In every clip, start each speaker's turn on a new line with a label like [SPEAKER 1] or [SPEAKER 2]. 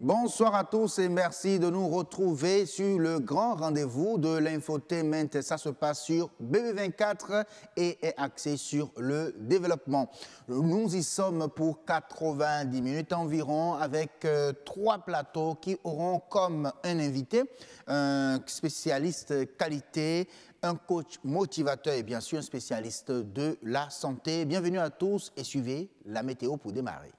[SPEAKER 1] Bonsoir à tous et merci de nous retrouver sur le grand rendez-vous de l'infotainment. Ça se passe sur BB24 et est axé sur le développement. Nous y sommes pour 90 minutes environ avec trois plateaux qui auront comme un invité un spécialiste qualité, un coach motivateur et bien sûr un spécialiste de la santé. Bienvenue à tous et suivez la météo pour démarrer.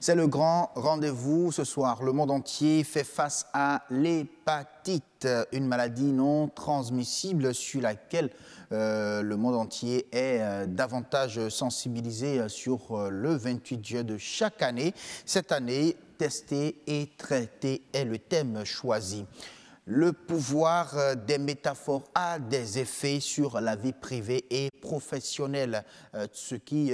[SPEAKER 1] C'est le grand rendez-vous ce soir. Le monde entier fait face à l'hépatite, une maladie non transmissible sur laquelle le monde entier est davantage sensibilisé sur le 28 juillet de chaque année. Cette année, tester et traiter est le thème choisi. Le pouvoir des métaphores a des effets sur la vie privée et professionnelle, ce qui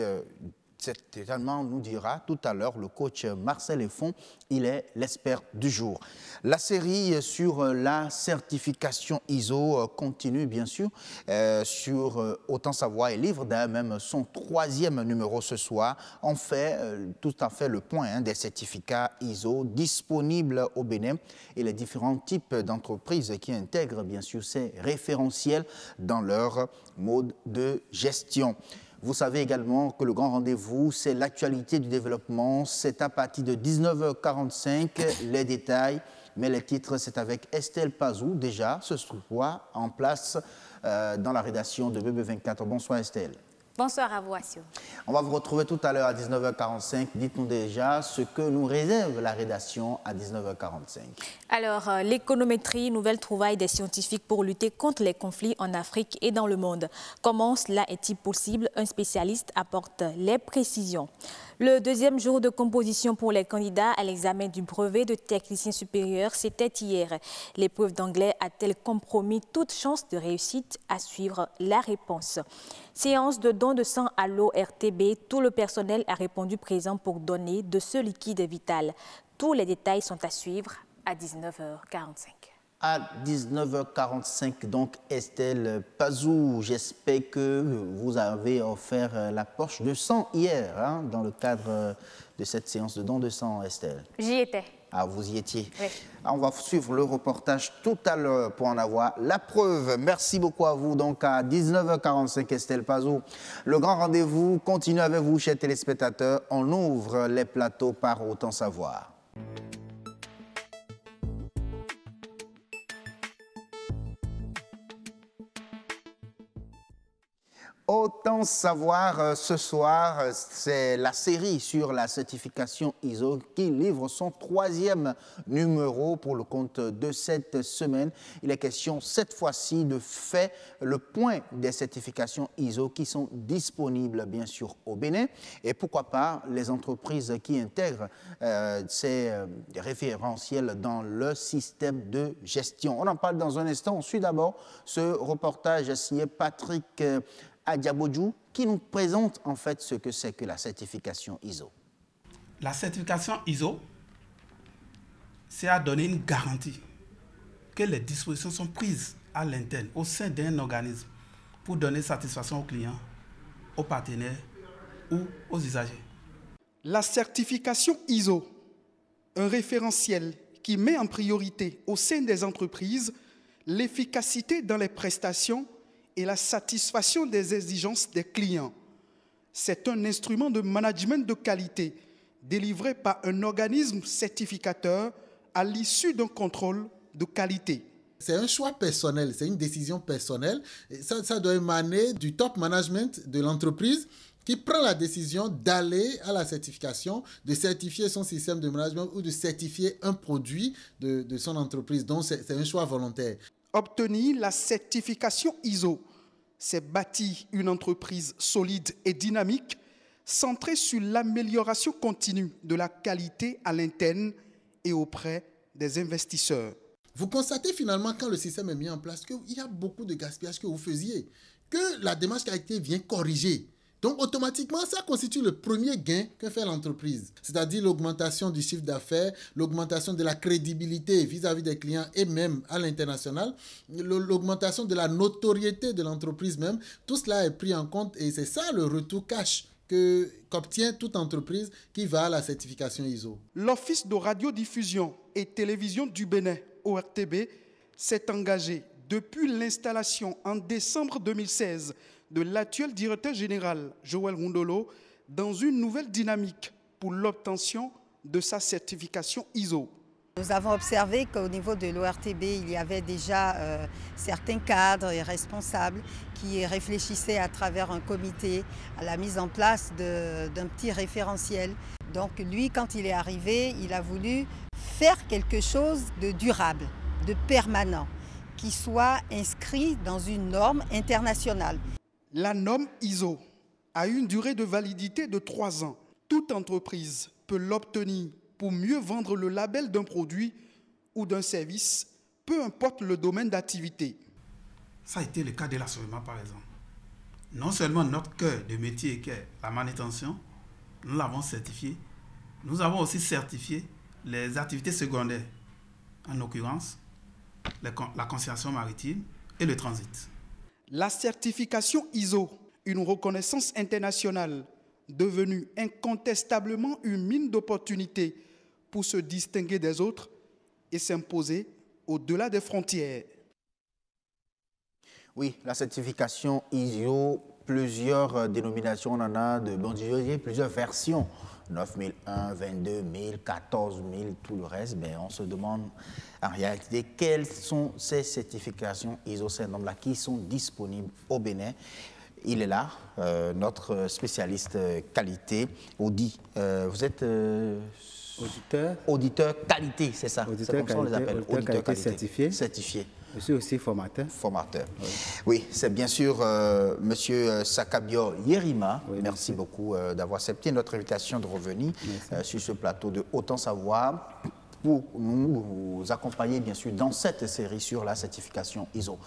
[SPEAKER 1] certainement nous dira tout à l'heure le coach Marcel Effon, il est l'expert du jour. La série sur la certification ISO continue bien sûr sur Autant Savoir et livre d'ailleurs même son troisième numéro ce soir. On fait tout à fait le point des certificats ISO disponibles au Bénin et les différents types d'entreprises qui intègrent bien sûr ces référentiels dans leur mode de gestion. Vous savez également que le grand rendez-vous, c'est l'actualité du développement. C'est à partir de 19h45, les détails. Mais les titres, c'est avec Estelle Pazou, déjà, ce soir, en place dans la rédaction de BB24. Bonsoir Estelle.
[SPEAKER 2] Bonsoir à vous, Assio.
[SPEAKER 1] On va vous retrouver tout à l'heure à 19h45. Dites-nous déjà ce que nous réserve la rédaction à 19h45.
[SPEAKER 2] Alors, l'économétrie, nouvelle trouvaille des scientifiques pour lutter contre les conflits en Afrique et dans le monde. Comment cela est-il possible? Un spécialiste apporte les précisions. Le deuxième jour de composition pour les candidats à l'examen du brevet de technicien supérieur, c'était hier. L'épreuve d'anglais a-t-elle compromis toute chance de réussite? À suivre la réponse. Séance de don de sang à l'ORTB, tout le personnel a répondu présent pour donner de ce liquide vital. Tous les détails sont à suivre à 19h45.
[SPEAKER 1] À 19h45, donc Estelle Pazou, j'espère que vous avez offert la poche de sang hier dans le cadre de cette séance de don de sang, Estelle.
[SPEAKER 2] J'y étais.
[SPEAKER 1] Ah, vous y étiez.
[SPEAKER 2] Oui.
[SPEAKER 1] On va suivre le reportage tout à l'heure pour en avoir la preuve. Merci beaucoup à vous. Donc, à 19h45, Estelle Pazou, le grand rendez-vous continue avec vous, chers téléspectateurs. On ouvre les plateaux par Autant Savoir. Autant savoir ce soir, c'est la série sur la certification ISO qui livre son 3e numéro pour le compte de cette semaine. Il est question cette fois-ci de faire le point des certifications ISO qui sont disponibles bien sûr au Bénin et pourquoi pas les entreprises qui intègrent ces référentiels dans le système de gestion. On en parle dans un instant. On suit d'abord ce reportage signé Patrick Adiabodjou, qui nous présente en fait ce que c'est que la certification ISO.
[SPEAKER 3] La certification ISO, c'est à donner une garantie que les dispositions sont prises à l'interne, au sein d'un organisme, pour donner satisfaction aux clients, aux partenaires ou aux usagers.
[SPEAKER 4] La certification ISO, un référentiel qui met en priorité au sein des entreprises l'efficacité dans les prestations et la satisfaction des exigences des clients. C'est un instrument de management de qualité délivré par un organisme certificateur à l'issue d'un contrôle de qualité.
[SPEAKER 5] C'est un choix personnel, c'est une décision personnelle. Et ça doit émaner du top management de l'entreprise qui prend la décision d'aller à la certification, de certifier son système de management ou de certifier un produit de son entreprise. Donc, c'est un choix volontaire.
[SPEAKER 4] Obtenir la certification ISO, c'est bâtir une entreprise solide et dynamique, centrée sur l'amélioration continue de la qualité à l'interne et auprès des investisseurs.
[SPEAKER 5] Vous constatez finalement, quand le système est mis en place, qu'il y a beaucoup de gaspillage que vous faisiez, que la démarche qualité vient corriger. Donc, automatiquement, ça constitue le premier gain que fait l'entreprise, c'est-à-dire l'augmentation du chiffre d'affaires, l'augmentation de la crédibilité vis-à-vis des clients et même à l'international, l'augmentation de la notoriété de l'entreprise même. Tout cela est pris en compte et c'est ça le retour cash qu'obtient toute entreprise qui va à la certification ISO.
[SPEAKER 4] L'Office de radiodiffusion et télévision du Bénin, ORTB, s'est engagé depuis l'installation en décembre 2016 de l'actuel directeur général, Joël Rundolo, dans une nouvelle dynamique pour l'obtention de sa certification ISO.
[SPEAKER 6] Nous avons observé qu'au niveau de l'ORTB, il y avait déjà certains cadres et responsables qui réfléchissaient à travers un comité à la mise en place d'un petit référentiel. Donc lui, quand il est arrivé, il a voulu faire quelque chose de durable, de permanent, qui soit inscrit dans une norme internationale.
[SPEAKER 4] La norme ISO a une durée de validité de 3 ans. Toute entreprise peut l'obtenir pour mieux vendre le label d'un produit ou d'un service, peu importe le domaine d'activité.
[SPEAKER 3] Ça a été le cas de l'assolement par exemple. Non seulement notre cœur de métier qui est la manutention, nous l'avons certifié, nous avons aussi certifié les activités secondaires, en l'occurrence la conciliation maritime et le transit.
[SPEAKER 4] La certification ISO, une reconnaissance internationale devenue incontestablement une mine d'opportunités pour se distinguer des autres et s'imposer au-delà des frontières.
[SPEAKER 1] Oui, la certification ISO, plusieurs dénominations, on en a plusieurs versions. 9001, 22000, 14000, tout le reste, mais on se demande en réalité quelles sont ces certifications ISO, ces normes-là qui sont disponibles au Bénin. Il est là, notre spécialiste qualité, Audi. Vous êtes auditeur qualité, c'est ça?
[SPEAKER 7] Auditeur
[SPEAKER 1] comme ça on les appelle.
[SPEAKER 7] Auditeur qualité certifié. Je suis aussi formateur.
[SPEAKER 1] Formateur. Oui, c'est bien sûr Monsieur Sakabio Yerima. Oui, merci beaucoup d'avoir accepté notre invitation de revenir sur ce plateau de Autant Savoir pour nous accompagner bien sûr dans cette série sur la certification ISO.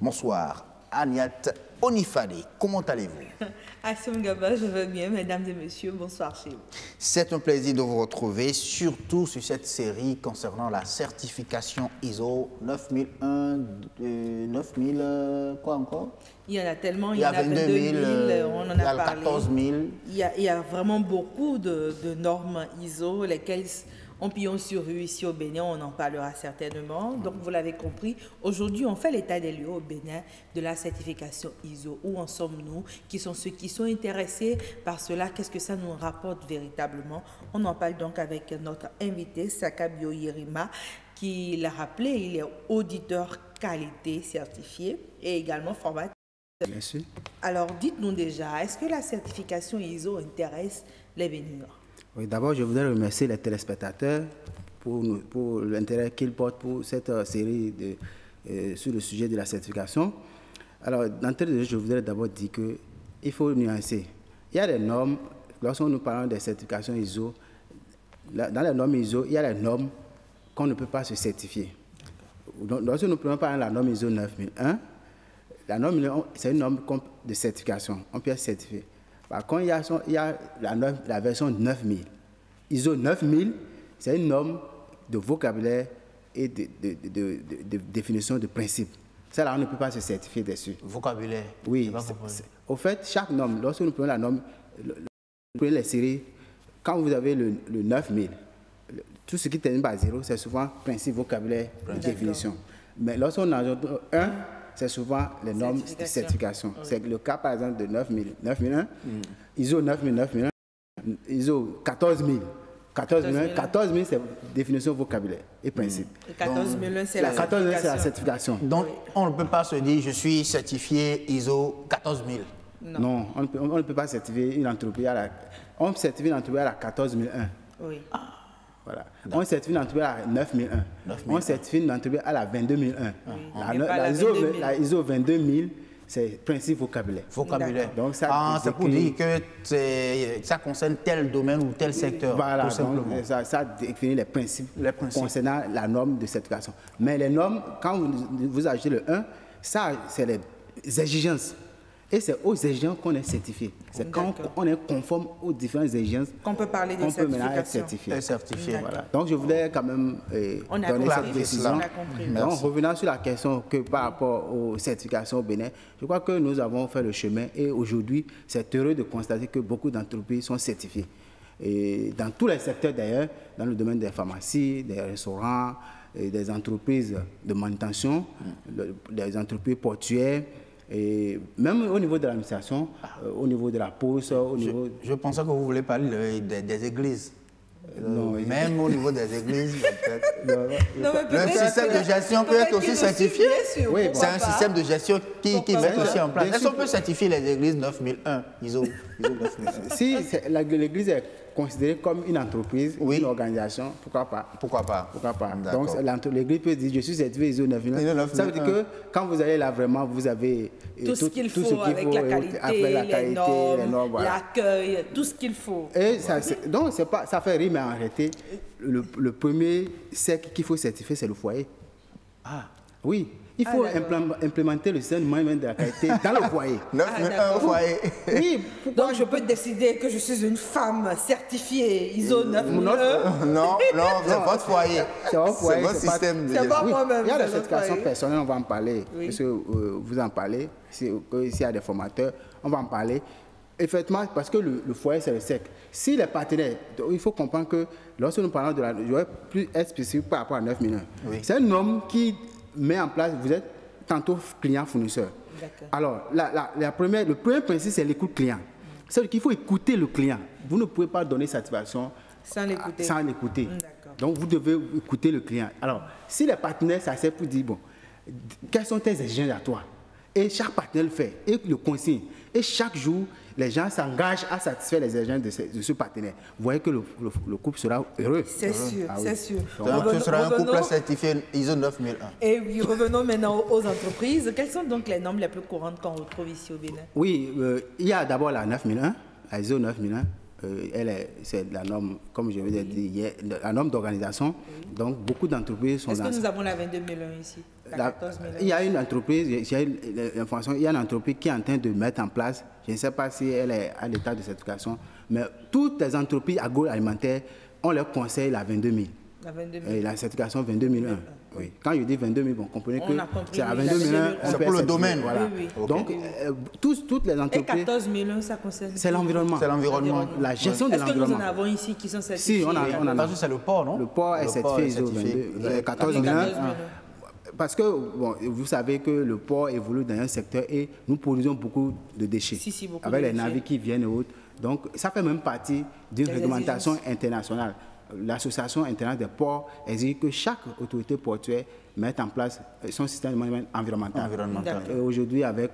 [SPEAKER 1] Bonsoir. Agnat Onifade, comment allez-vous?
[SPEAKER 8] Assem Gaba, je vais bien, mesdames et messieurs, bonsoir chez vous.
[SPEAKER 1] C'est un plaisir de vous retrouver, surtout sur cette série concernant la certification ISO 9001, 9000, quoi encore?
[SPEAKER 8] Il y en a tellement,
[SPEAKER 1] il y a 22 000,
[SPEAKER 8] on en a parlé.
[SPEAKER 1] 14 000.
[SPEAKER 8] Il y a vraiment beaucoup de normes ISO, lesquelles ont pignon sur rue ici au Bénin, on en parlera certainement. Donc vous l'avez compris, aujourd'hui on fait l'état des lieux au Bénin de la certification ISO. Où en sommes-nous? Qui sont ceux qui sont intéressés par cela? Qu'est-ce que ça nous rapporte véritablement? On en parle donc avec notre invité, Sakabio Yerima, qui l'a rappelé, il est auditeur qualité certifié et également formateur.
[SPEAKER 7] Bien sûr.
[SPEAKER 8] Alors, dites-nous déjà, est-ce que la certification ISO intéresse les Béninois?
[SPEAKER 7] Oui, d'abord, je voudrais remercier les téléspectateurs pour l'intérêt qu'ils portent pour cette série sur le sujet de la certification. Alors, d'entrée de jeu, je voudrais d'abord dire qu'il faut nuancer. Il y a des normes, lorsque nous parlons des certifications ISO, dans les normes ISO, il y a des normes qu'on ne peut pas se certifier. Lorsque nous prenons par exemple la norme ISO 9001, la norme, c'est une norme de certification, on peut être certifié. Par contre, il y a la version 9000. ISO 9000, c'est une norme de vocabulaire et de définition de principe. Ça, là, on ne peut pas se certifier dessus.
[SPEAKER 1] Vocabulaire.
[SPEAKER 7] Oui. Au fait, chaque norme, lorsque nous prenons la norme, nous prenons les séries, quand vous avez le 9000, tout ce qui termine par 0, c'est souvent principe, vocabulaire, définition. Mais lorsqu'on ajoute 1, c'est souvent les normes de certification. Oui. C'est le cas, par exemple, de 9001, ISO 9001, ISO 14000. 14000, c'est définition vocabulaire et principe.
[SPEAKER 8] Et 14001, c'est la
[SPEAKER 7] certification.
[SPEAKER 1] Donc, on ne peut pas se dire, je suis certifié ISO 14000.
[SPEAKER 7] Non, on ne peut pas certifier une entreprise on certifie une entreprise à la 14001. Oui. Voilà. On certifie une entreprise à la 9001. On certifie une entreprise à la 22001. La ISO 22000, c'est principe vocabulaire.
[SPEAKER 1] Vocabulaire. Donc, c'est pour dire que ça concerne tel domaine ou tel secteur.
[SPEAKER 7] Voilà, tout simplement. Ça définit les principes concernant la norme de certification. Mais les normes, quand vous ajoutez le 1, ça, c'est les exigences. Et c'est aux exigences qu'on est certifié. C'est quand on est conforme aux différentes exigences
[SPEAKER 8] qu'on peut parler de certification.
[SPEAKER 7] On peut maintenant être certifié. Voilà. Donc je voulais quand même donner cette précision. Donc revenant sur la question que par rapport aux certifications au Bénin, je crois que nous avons fait le chemin et aujourd'hui, c'est heureux de constater que beaucoup d'entreprises sont certifiées. Et dans tous les secteurs d'ailleurs, dans le domaine des pharmacies, des restaurants, des entreprises de manutention, des entreprises portuaires, et même au niveau de l'administration, au niveau de la poste,
[SPEAKER 1] Je pensais que vous voulez parler des églises. Non, même au niveau des églises, le système de gestion peut être aussi certifié. Oui, c'est un système de gestion qui met aussi en place. Est-ce qu'on peut certifier les églises 9001, ISO 9001?
[SPEAKER 7] Si l'église est considérée comme une entreprise, une organisation, pourquoi pas?
[SPEAKER 1] Pourquoi pas?
[SPEAKER 7] Donc l'église peut dire je suis certifié ISO 9001. Ça veut dire que quand vous allez là vraiment, vous avez
[SPEAKER 8] tout ce qu'il faut avec la qualité, les normes, l'accueil, tout ce qu'il faut.
[SPEAKER 7] Et donc ça fait rire, mais en réalité, le premier cercle qu'il faut certifier, c'est le foyer. Ah, oui. Il faut implémenter le système de management de la qualité dans le foyer.
[SPEAKER 1] 9001 au foyer.
[SPEAKER 8] Oui. Donc je peux décider que je suis une femme certifiée ISO 9001.
[SPEAKER 1] Non, c'est votre foyer.
[SPEAKER 7] C'est votre
[SPEAKER 1] système de
[SPEAKER 8] gestion. C'est pas moi-même.
[SPEAKER 7] Il y a la certification personnelle, on va en parler. Parce que vous en parlez. S'il y a des formateurs, on va en parler. Effectivement, parce que le foyer, c'est le cercle. Si les partenaires, il faut comprendre que lorsque nous parlons de la... Je vais plus être spécifique par rapport à 9001. Oui. C'est un homme qui met en place, vous êtes tantôt client-fournisseur. Alors, le premier principe, c'est l'écoute client. C'est-à-dire qu'il faut écouter le client. Vous ne pouvez pas donner satisfaction sans l'écouter. Donc, vous devez écouter le client. Alors, si les partenaires s'acceptent pour dire, bon, quelles sont tes exigences à toi? Et chaque partenaire le fait et le consigne. Et chaque jour, les gens s'engagent à satisfaire les exigences de ce partenaire. Vous voyez que le couple sera heureux.
[SPEAKER 8] C'est sûr, c'est sûr.
[SPEAKER 1] Donc, ce sera un couple certifié ISO 9001.
[SPEAKER 8] Et oui, revenons maintenant aux entreprises. Quelles sont donc les normes les plus courantes qu'on retrouve ici au Bénin?
[SPEAKER 7] Oui, il y a d'abord la 9001, la ISO 9001. C'est la norme, comme je vous ai dit, la norme d'organisation. Donc, beaucoup d'entreprises sont dans...
[SPEAKER 8] Est-ce que nous avons la 22001 ici?
[SPEAKER 7] Il y a une entreprise, j'ai l'information, il y a une entreprise qui est en train de mettre en place, je ne sais pas si elle est à l'état de certification, mais toutes les entreprises agroalimentaires, on leur conseille la 22000. La certification 22001. Oui. Quand je dis 22000, vous comprenez que c'est la 22001.
[SPEAKER 1] C'est pour le domaine.
[SPEAKER 7] Voilà. Oui. Donc, toutes les entreprises...
[SPEAKER 8] Et 14001, ça concerne...
[SPEAKER 7] C'est l'environnement.
[SPEAKER 1] C'est l'environnement.
[SPEAKER 7] La gestion de l'environnement.
[SPEAKER 8] Est-ce que nous en avons ici qui sont certifiés?
[SPEAKER 7] Si, on en a.
[SPEAKER 1] Parce que c'est le port, non?
[SPEAKER 7] Le port est certifié ISO 14001. Parce que, bon, vous savez que le port évolue dans un secteur et nous produisons beaucoup de déchets.
[SPEAKER 8] Beaucoup
[SPEAKER 7] avec
[SPEAKER 8] de
[SPEAKER 7] les navires qui viennent et autres. Donc, ça fait même partie d'une réglementation internationale. l'Association internationale des ports exige que chaque autorité portuaire mette en place son système de management environnemental. Et aujourd'hui, avec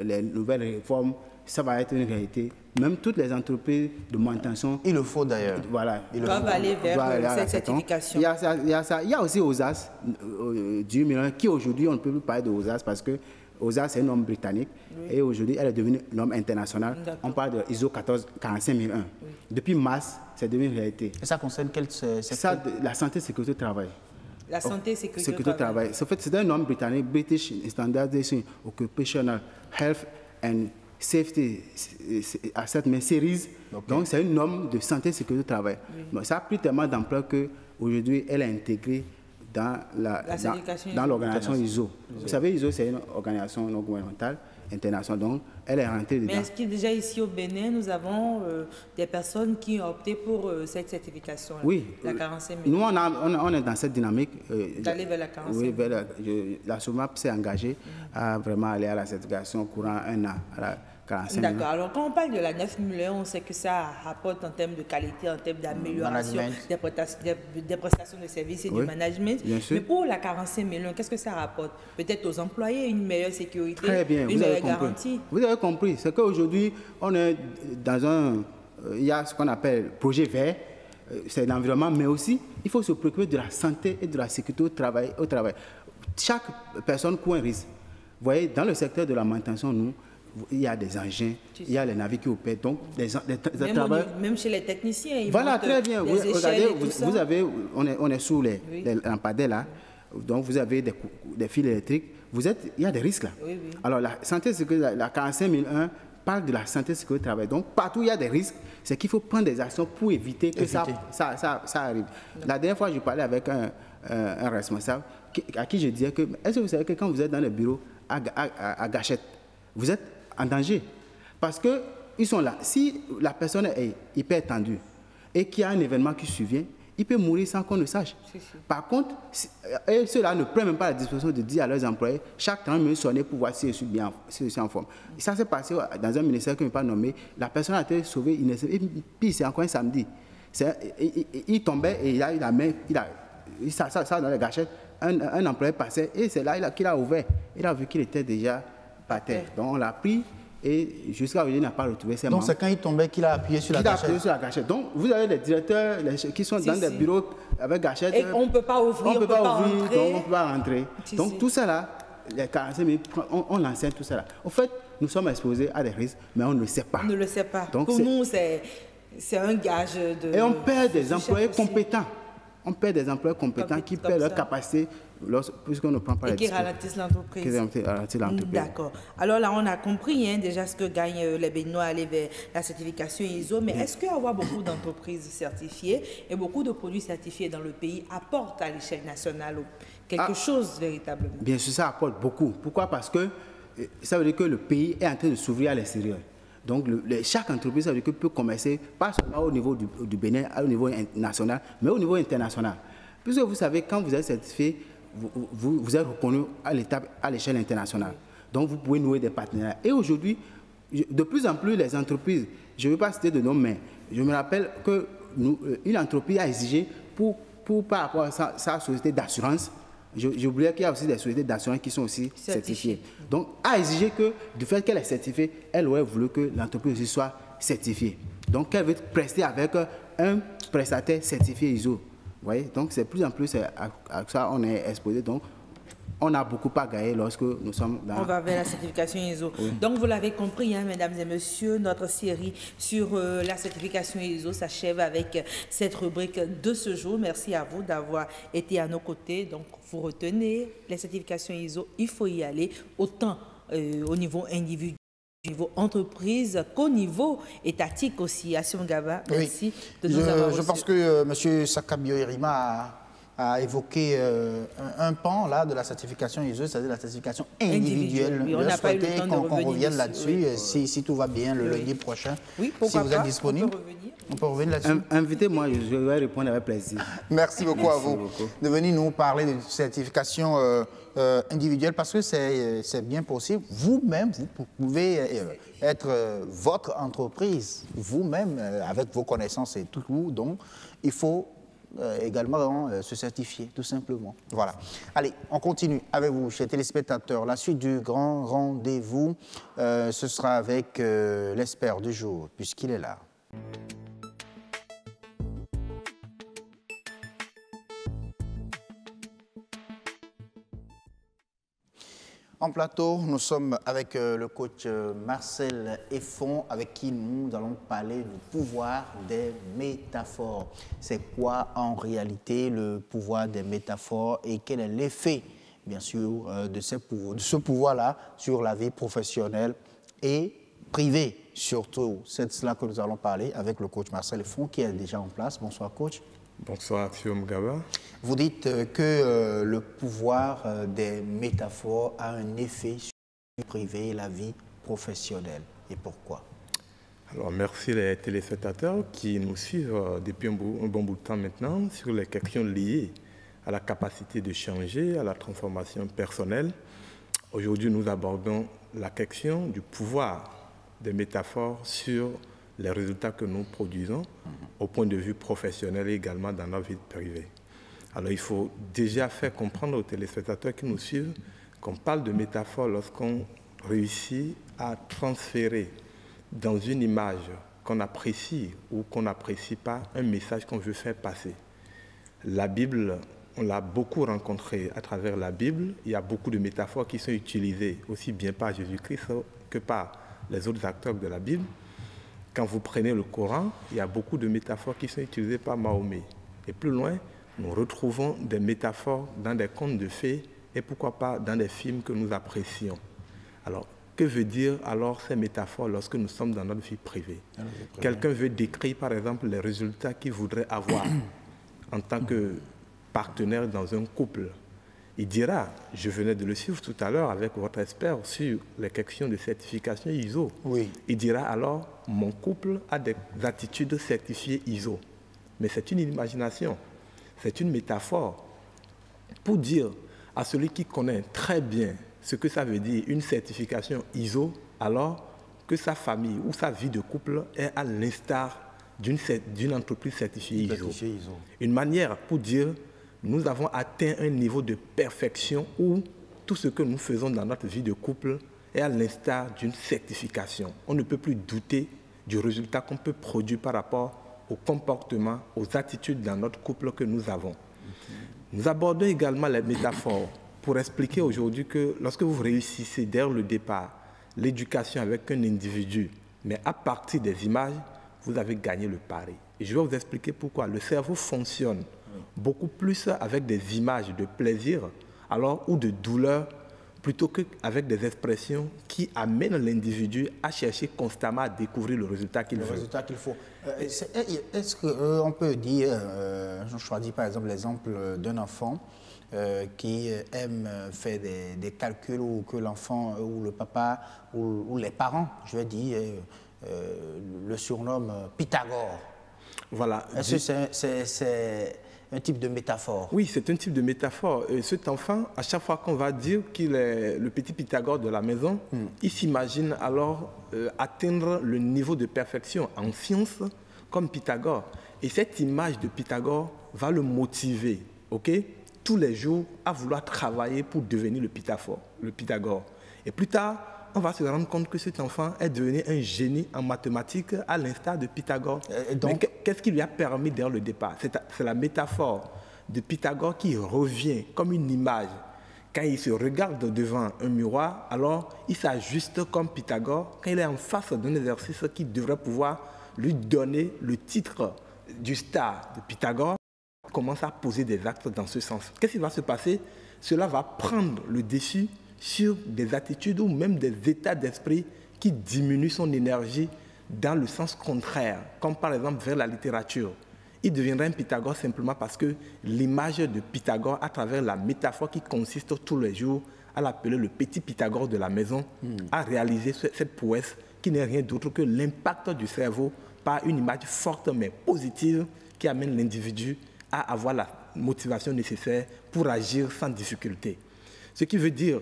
[SPEAKER 7] les nouvelles réformes, ça va être une réalité. Même toutes les entreprises de manutention...
[SPEAKER 1] Il le faut d'ailleurs.
[SPEAKER 7] Voilà.
[SPEAKER 8] Ils doivent aller vers cette certification.
[SPEAKER 7] Il y a aussi OSAS, du Milan, qui aujourd'hui, on ne peut plus parler de OSAS parce que OSAS, c'est une norme britannique. Et aujourd'hui, elle est devenue une norme internationale. On parle de ISO 45001. Depuis mars, c'est devenu une réalité.
[SPEAKER 1] Et ça concerne quel secteur?
[SPEAKER 7] La santé et sécurité au travail.
[SPEAKER 8] La santé et sécurité au travail.
[SPEAKER 7] En fait, c'est un norme britannique, British Standardization Occupational Health and Safety Assessment Series. Donc, c'est une norme de santé et sécurité au travail. Bon, ça a pris tellement d'ampleur qu'aujourd'hui, elle est intégrée dans l'organisation ISO. Vous savez, ISO, c'est une organisation non gouvernementale internationale, donc elle est rentrée dedans.
[SPEAKER 8] Mais est-ce que déjà ici au Bénin, nous avons des personnes qui ont opté pour cette certification,
[SPEAKER 7] oui,
[SPEAKER 8] la 45 000?
[SPEAKER 7] Nous, on est dans cette dynamique.
[SPEAKER 8] D'aller vers la 45 000.
[SPEAKER 7] Oui, la SOMAP s'est engagée à vraiment aller à la certification courant un an.
[SPEAKER 8] D'accord. Alors, quand on parle de la 9001, on sait que ça rapporte en termes de qualité, en termes d'amélioration des prestations de services et du management. Mais pour la 45001, qu'est-ce que ça rapporte? Peut-être aux employés une meilleure sécurité,
[SPEAKER 7] très bien,
[SPEAKER 8] une meilleure garantie.
[SPEAKER 7] Vous avez compris. C'est qu'aujourd'hui, on est dans il y a ce qu'on appelle projet vert, c'est l'environnement, mais aussi, il faut se préoccuper de la santé et de la sécurité au travail. Chaque personne court un risque. Vous voyez, dans le secteur de la manutention, nous, il y a des engins, il y a les navires qui opèrent, donc
[SPEAKER 8] même chez les techniciens.
[SPEAKER 7] Voilà, très bien. Regardez, vous avez, on est sous les lampadaires là, donc vous avez des fils électriques. Il y a des risques là. Alors la santé sécurité, la 45001 parle de la santé sécurité au travail. Donc partout où il y a des risques, c'est qu'il faut prendre des actions pour éviter que ça arrive. La dernière fois, je parlais avec un responsable à qui je disais que, est-ce que vous savez que quand vous êtes dans le bureau à gâchette, vous êtes en danger. Parce qu'ils sont là. Si la personne est hyper tendue et qu'il y a un événement qui survient, il peut mourir sans qu'on le sache. Par contre, ceux-là ne prennent même pas la disposition de dire à leurs employés chaque 30 minutes sonner pour voir si je suis en forme. Et ça s'est passé dans un ministère qui ne pas nommé. La personne a été sauvée. Et puis c'est encore un samedi. Il tombait et il a eu la main, ça dans les gâchettes. Un employé passait et c'est là qu'il a ouvert. Il a vu qu'il était déjà par terre. Donc on l'a pris et jusqu'à aujourd'hui il n'a pas retrouvé ses membres.
[SPEAKER 1] Donc c'est quand il tombait qu'il a appuyé sur la gâchette.
[SPEAKER 7] Donc vous avez des directeurs qui sont dans des bureaux avec gâchette.
[SPEAKER 8] Et on ne peut pas ouvrir,
[SPEAKER 7] on ne peut pas ouvrir, donc on ne peut pas rentrer. Donc tout ça là, les 45 minutes, on l'enseigne tout ça là. En fait, nous sommes exposés à des risques, mais on ne le sait pas.
[SPEAKER 8] On ne le sait pas.
[SPEAKER 7] Donc,
[SPEAKER 8] pour nous, c'est un gage de...
[SPEAKER 7] Et on perd des employés compétents. On perd des employés compétents qui perdent leur capacité puisqu'on ne prend pas
[SPEAKER 8] les dispositions. Et qui ralentissent l'entreprise. D'accord. Alors là, on a compris déjà ce que gagnent les Béninois à aller vers la certification ISO. Mais est-ce qu'avoir beaucoup d'entreprises certifiées et beaucoup de produits certifiés dans le pays apporte à l'échelle nationale quelque chose véritablement? Bien sûr,
[SPEAKER 7] ça apporte beaucoup. Pourquoi? Parce que ça veut dire que le pays est en train de s'ouvrir à l'extérieur. Donc, chaque entreprise, ça veut dire que peut commercer, pas seulement au niveau du Bénin, au niveau national, mais au niveau international. Puisque vous savez, quand vous êtes certifié, vous êtes reconnu à l'échelle internationale. Donc, vous pouvez nouer des partenariats. Et aujourd'hui, de plus en plus, les entreprises, je ne veux pas citer de nom, mais je me rappelle qu'une entreprise a exigé, par rapport à sa société d'assurance, j'ai oublié qu'il y a aussi des sociétés d'assurance qui sont aussi certifiées. Donc, a exigé que, du fait qu'elle est certifiée, elle aurait voulu que l'entreprise aussi soit certifiée. Donc, elle veut prester avec un prestataire certifié ISO. Vous voyez? Donc, c'est plus en plus à ça on est exposé. Donc, on a beaucoup à gagner lorsque nous sommes dans...
[SPEAKER 8] On va vers la certification ISO. Oui. Donc, vous l'avez compris, mesdames et messieurs, notre série sur la certification ISO s'achève avec cette rubrique de ce jour. Merci à vous d'avoir été à nos côtés. Donc, vous retenez les certifications ISO, il faut y aller autant au niveau individuel, au niveau entreprise qu'au niveau étatique aussi. Assou Ngaba, merci de nous avoir reçus.
[SPEAKER 1] Je pense que M. Sakabio Irima a évoqué un pan là, de la certification ISO, c'est-à-dire la certification individuelle.
[SPEAKER 8] Oui, on n'a pas eu le temps
[SPEAKER 1] qu'on revienne là-dessus, si tout va bien, le lundi prochain.
[SPEAKER 8] Oui, pourquoi
[SPEAKER 1] si vous êtes disponible, on peut revenir là-dessus.
[SPEAKER 7] Invitez-moi, je vais répondre avec plaisir.
[SPEAKER 1] Merci beaucoup à vous de venir nous parler de certification individuelle, parce que c'est bien possible. Vous-même, vous pouvez être votre entreprise, vous-même, avec vos connaissances et tout. Donc, il faut également se certifier, tout simplement. Voilà. Allez, on continue avec vous, chers téléspectateurs. La suite du grand rendez-vous, ce sera avec l'expert du jour, puisqu'il est là. En plateau, nous sommes avec le coach Marcel Effon, avec qui nous allons parler du pouvoir des métaphores. C'est quoi en réalité le pouvoir des métaphores et quel est l'effet, bien sûr, de ce pouvoir-là sur la vie professionnelle et privée, surtout. C'est de cela que nous allons parler avec le coach Marcel Effon, qui est déjà en place. Bonsoir, coach.
[SPEAKER 9] Bonsoir, M. Mgaba.
[SPEAKER 1] Vous dites que le pouvoir des métaphores a un effet sur la vie privée et la vie professionnelle. Et pourquoi?
[SPEAKER 9] Alors, merci les téléspectateurs qui nous suivent depuis un bon bout de temps maintenant sur les questions liées à la capacité de changer, à la transformation personnelle. Aujourd'hui, nous abordons la question du pouvoir des métaphores sur les résultats que nous produisons au point de vue professionnel et également dans notre vie privée. Alors il faut déjà faire comprendre aux téléspectateurs qui nous suivent qu'on parle de métaphore lorsqu'on réussit à transférer dans une image qu'on apprécie ou qu'on n'apprécie pas un message qu'on veut faire passer. La Bible, on l'a beaucoup rencontré à travers la Bible. Il y a beaucoup de métaphores qui sont utilisées aussi bien par Jésus-Christ que par les autres acteurs de la Bible. Quand vous prenez le Coran, il y a beaucoup de métaphores qui sont utilisées par Mahomet. Et plus loin, nous retrouvons des métaphores dans des contes de fées et pourquoi pas dans des films que nous apprécions. Alors, que veut dire alors ces métaphores lorsque nous sommes dans notre vie privée? Quelqu'un veut décrire par exemple les résultats qu'il voudrait avoir en tant que partenaire dans un couple. Il dira, je venais de le suivre tout à l'heure avec votre expert sur les questions de certification ISO.
[SPEAKER 1] Oui.
[SPEAKER 9] Il dira alors, mon couple a des attitudes certifiées ISO. Mais c'est une imagination, c'est une métaphore pour dire à celui qui connaît très bien ce que ça veut dire une certification ISO, alors que sa famille ou sa vie de couple est à l'instar d'une entreprise certifiée ISO. Une manière pour dire nous avons atteint un niveau de perfection où tout ce que nous faisons dans notre vie de couple est à l'instar d'une certification. On ne peut plus douter du résultat qu'on peut produire par rapport au comportement, aux attitudes dans notre couple que nous avons. Nous abordons également les métaphores pour expliquer aujourd'hui que lorsque vous réussissez dès le départ l'éducation avec un individu, mais à partir des images, vous avez gagné le pari. Et je vais vous expliquer pourquoi. Le cerveau fonctionne beaucoup plus avec des images de plaisir ou de douleur plutôt qu'avec des expressions qui amènent l'individu à chercher constamment à découvrir le résultat qu'il veut.
[SPEAKER 1] Le résultat qu'il faut. Est-ce qu'on peut dire, je choisis par exemple l'exemple d'un enfant qui aime faire des calculs ou que l'enfant ou le papa ou les parents, je vais dire, le surnomme Pythagore.
[SPEAKER 9] Voilà.
[SPEAKER 1] Est-ce que c'est un type de métaphore?
[SPEAKER 9] Oui, c'est un type de métaphore. Et cet enfant, à chaque fois qu'on va dire qu'il est le petit Pythagore de la maison, il s'imagine alors atteindre le niveau de perfection en sciences comme Pythagore. Et cette image de Pythagore va le motiver, tous les jours à vouloir travailler pour devenir le Pythagore. Et plus tard, on va se rendre compte que cet enfant est devenu un génie en mathématiques à l'instar de Pythagore. Donc, qu'est-ce qui lui a permis dès le départ? C'est la métaphore de Pythagore qui revient comme une image. Quand il se regarde devant un miroir, alors il s'ajuste comme Pythagore. Quand il est en face d'un exercice qui devrait pouvoir lui donner le titre du star de Pythagore, il commence à poser des actes dans ce sens. Qu'est-ce qui va se passer? Cela va prendre le dessus sur des attitudes ou même des états d'esprit qui diminuent son énergie dans le sens contraire, comme par exemple vers la littérature. il deviendra un Pythagore simplement parce que l'image de Pythagore, à travers la métaphore qui consiste tous les jours à l'appeler le petit Pythagore de la maison, a réalisé cette prouesse qui n'est rien d'autre que l'impact du cerveau par une image forte mais positive qui amène l'individu à avoir la motivation nécessaire pour agir sans difficulté. Ce qui veut dire,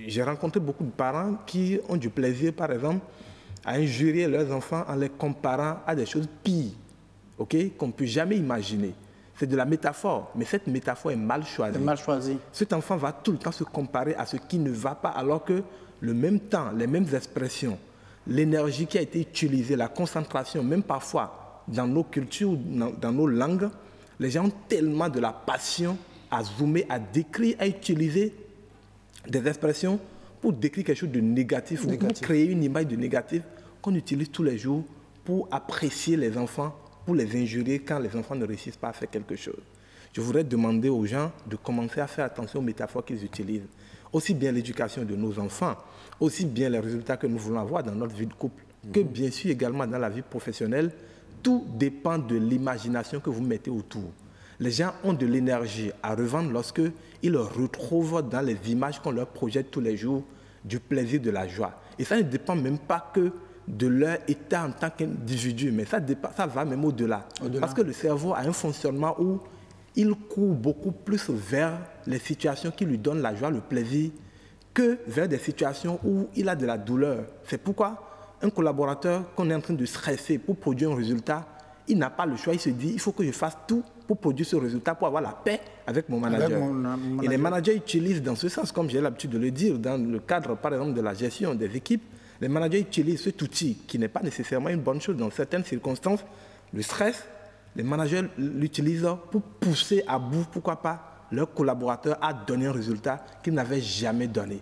[SPEAKER 9] j'ai rencontré beaucoup de parents qui ont du plaisir, par exemple, à injurier leurs enfants en les comparant à des choses pires, qu'on ne peut jamais imaginer. C'est de la métaphore, mais cette métaphore est mal choisie.
[SPEAKER 1] C'est mal choisi.
[SPEAKER 9] Cet enfant va tout le temps se comparer à ce qui ne va pas, alors que le même temps, les mêmes expressions, l'énergie qui a été utilisée, la concentration, même parfois dans nos cultures, dans nos langues, les gens ont tellement de la passion à zoomer, à décrire, à utiliser des expressions pour décrire quelque chose de négatif. Ou pour créer une image de négatif qu'on utilise tous les jours pour apprécier les enfants, pour les injurier quand les enfants ne réussissent pas à faire quelque chose. Je voudrais demander aux gens de commencer à faire attention aux métaphores qu'ils utilisent. Aussi bien l'éducation de nos enfants, aussi bien les résultats que nous voulons avoir dans notre vie de couple, que bien sûr également dans la vie professionnelle. Tout dépend de l'imagination que vous mettez autour. Les gens ont de l'énergie à revendre lorsqu'ils retrouvent dans les images qu'on leur projette tous les jours du plaisir, de la joie. Et ça ne dépend même pas que de leur état en tant qu'individu, mais ça va même au-delà. Parce que le cerveau a un fonctionnement où il court beaucoup plus vers les situations qui lui donnent la joie, le plaisir, que vers des situations où il a de la douleur. C'est pourquoi un collaborateur qu'on est en train de stresser pour produire un résultat, il n'a pas le choix, il se dit, il faut que je fasse tout pour produire ce résultat, pour avoir la paix avec mon manager. Et les managers utilisent dans ce sens, comme j'ai l'habitude de le dire, dans le cadre, par exemple, de la gestion des équipes, les managers utilisent cet outil qui n'est pas nécessairement une bonne chose dans certaines circonstances. Le stress, les managers l'utilisent pour pousser à bout, pourquoi pas, leurs collaborateurs à donner un résultat qu'ils n'avaient jamais donné.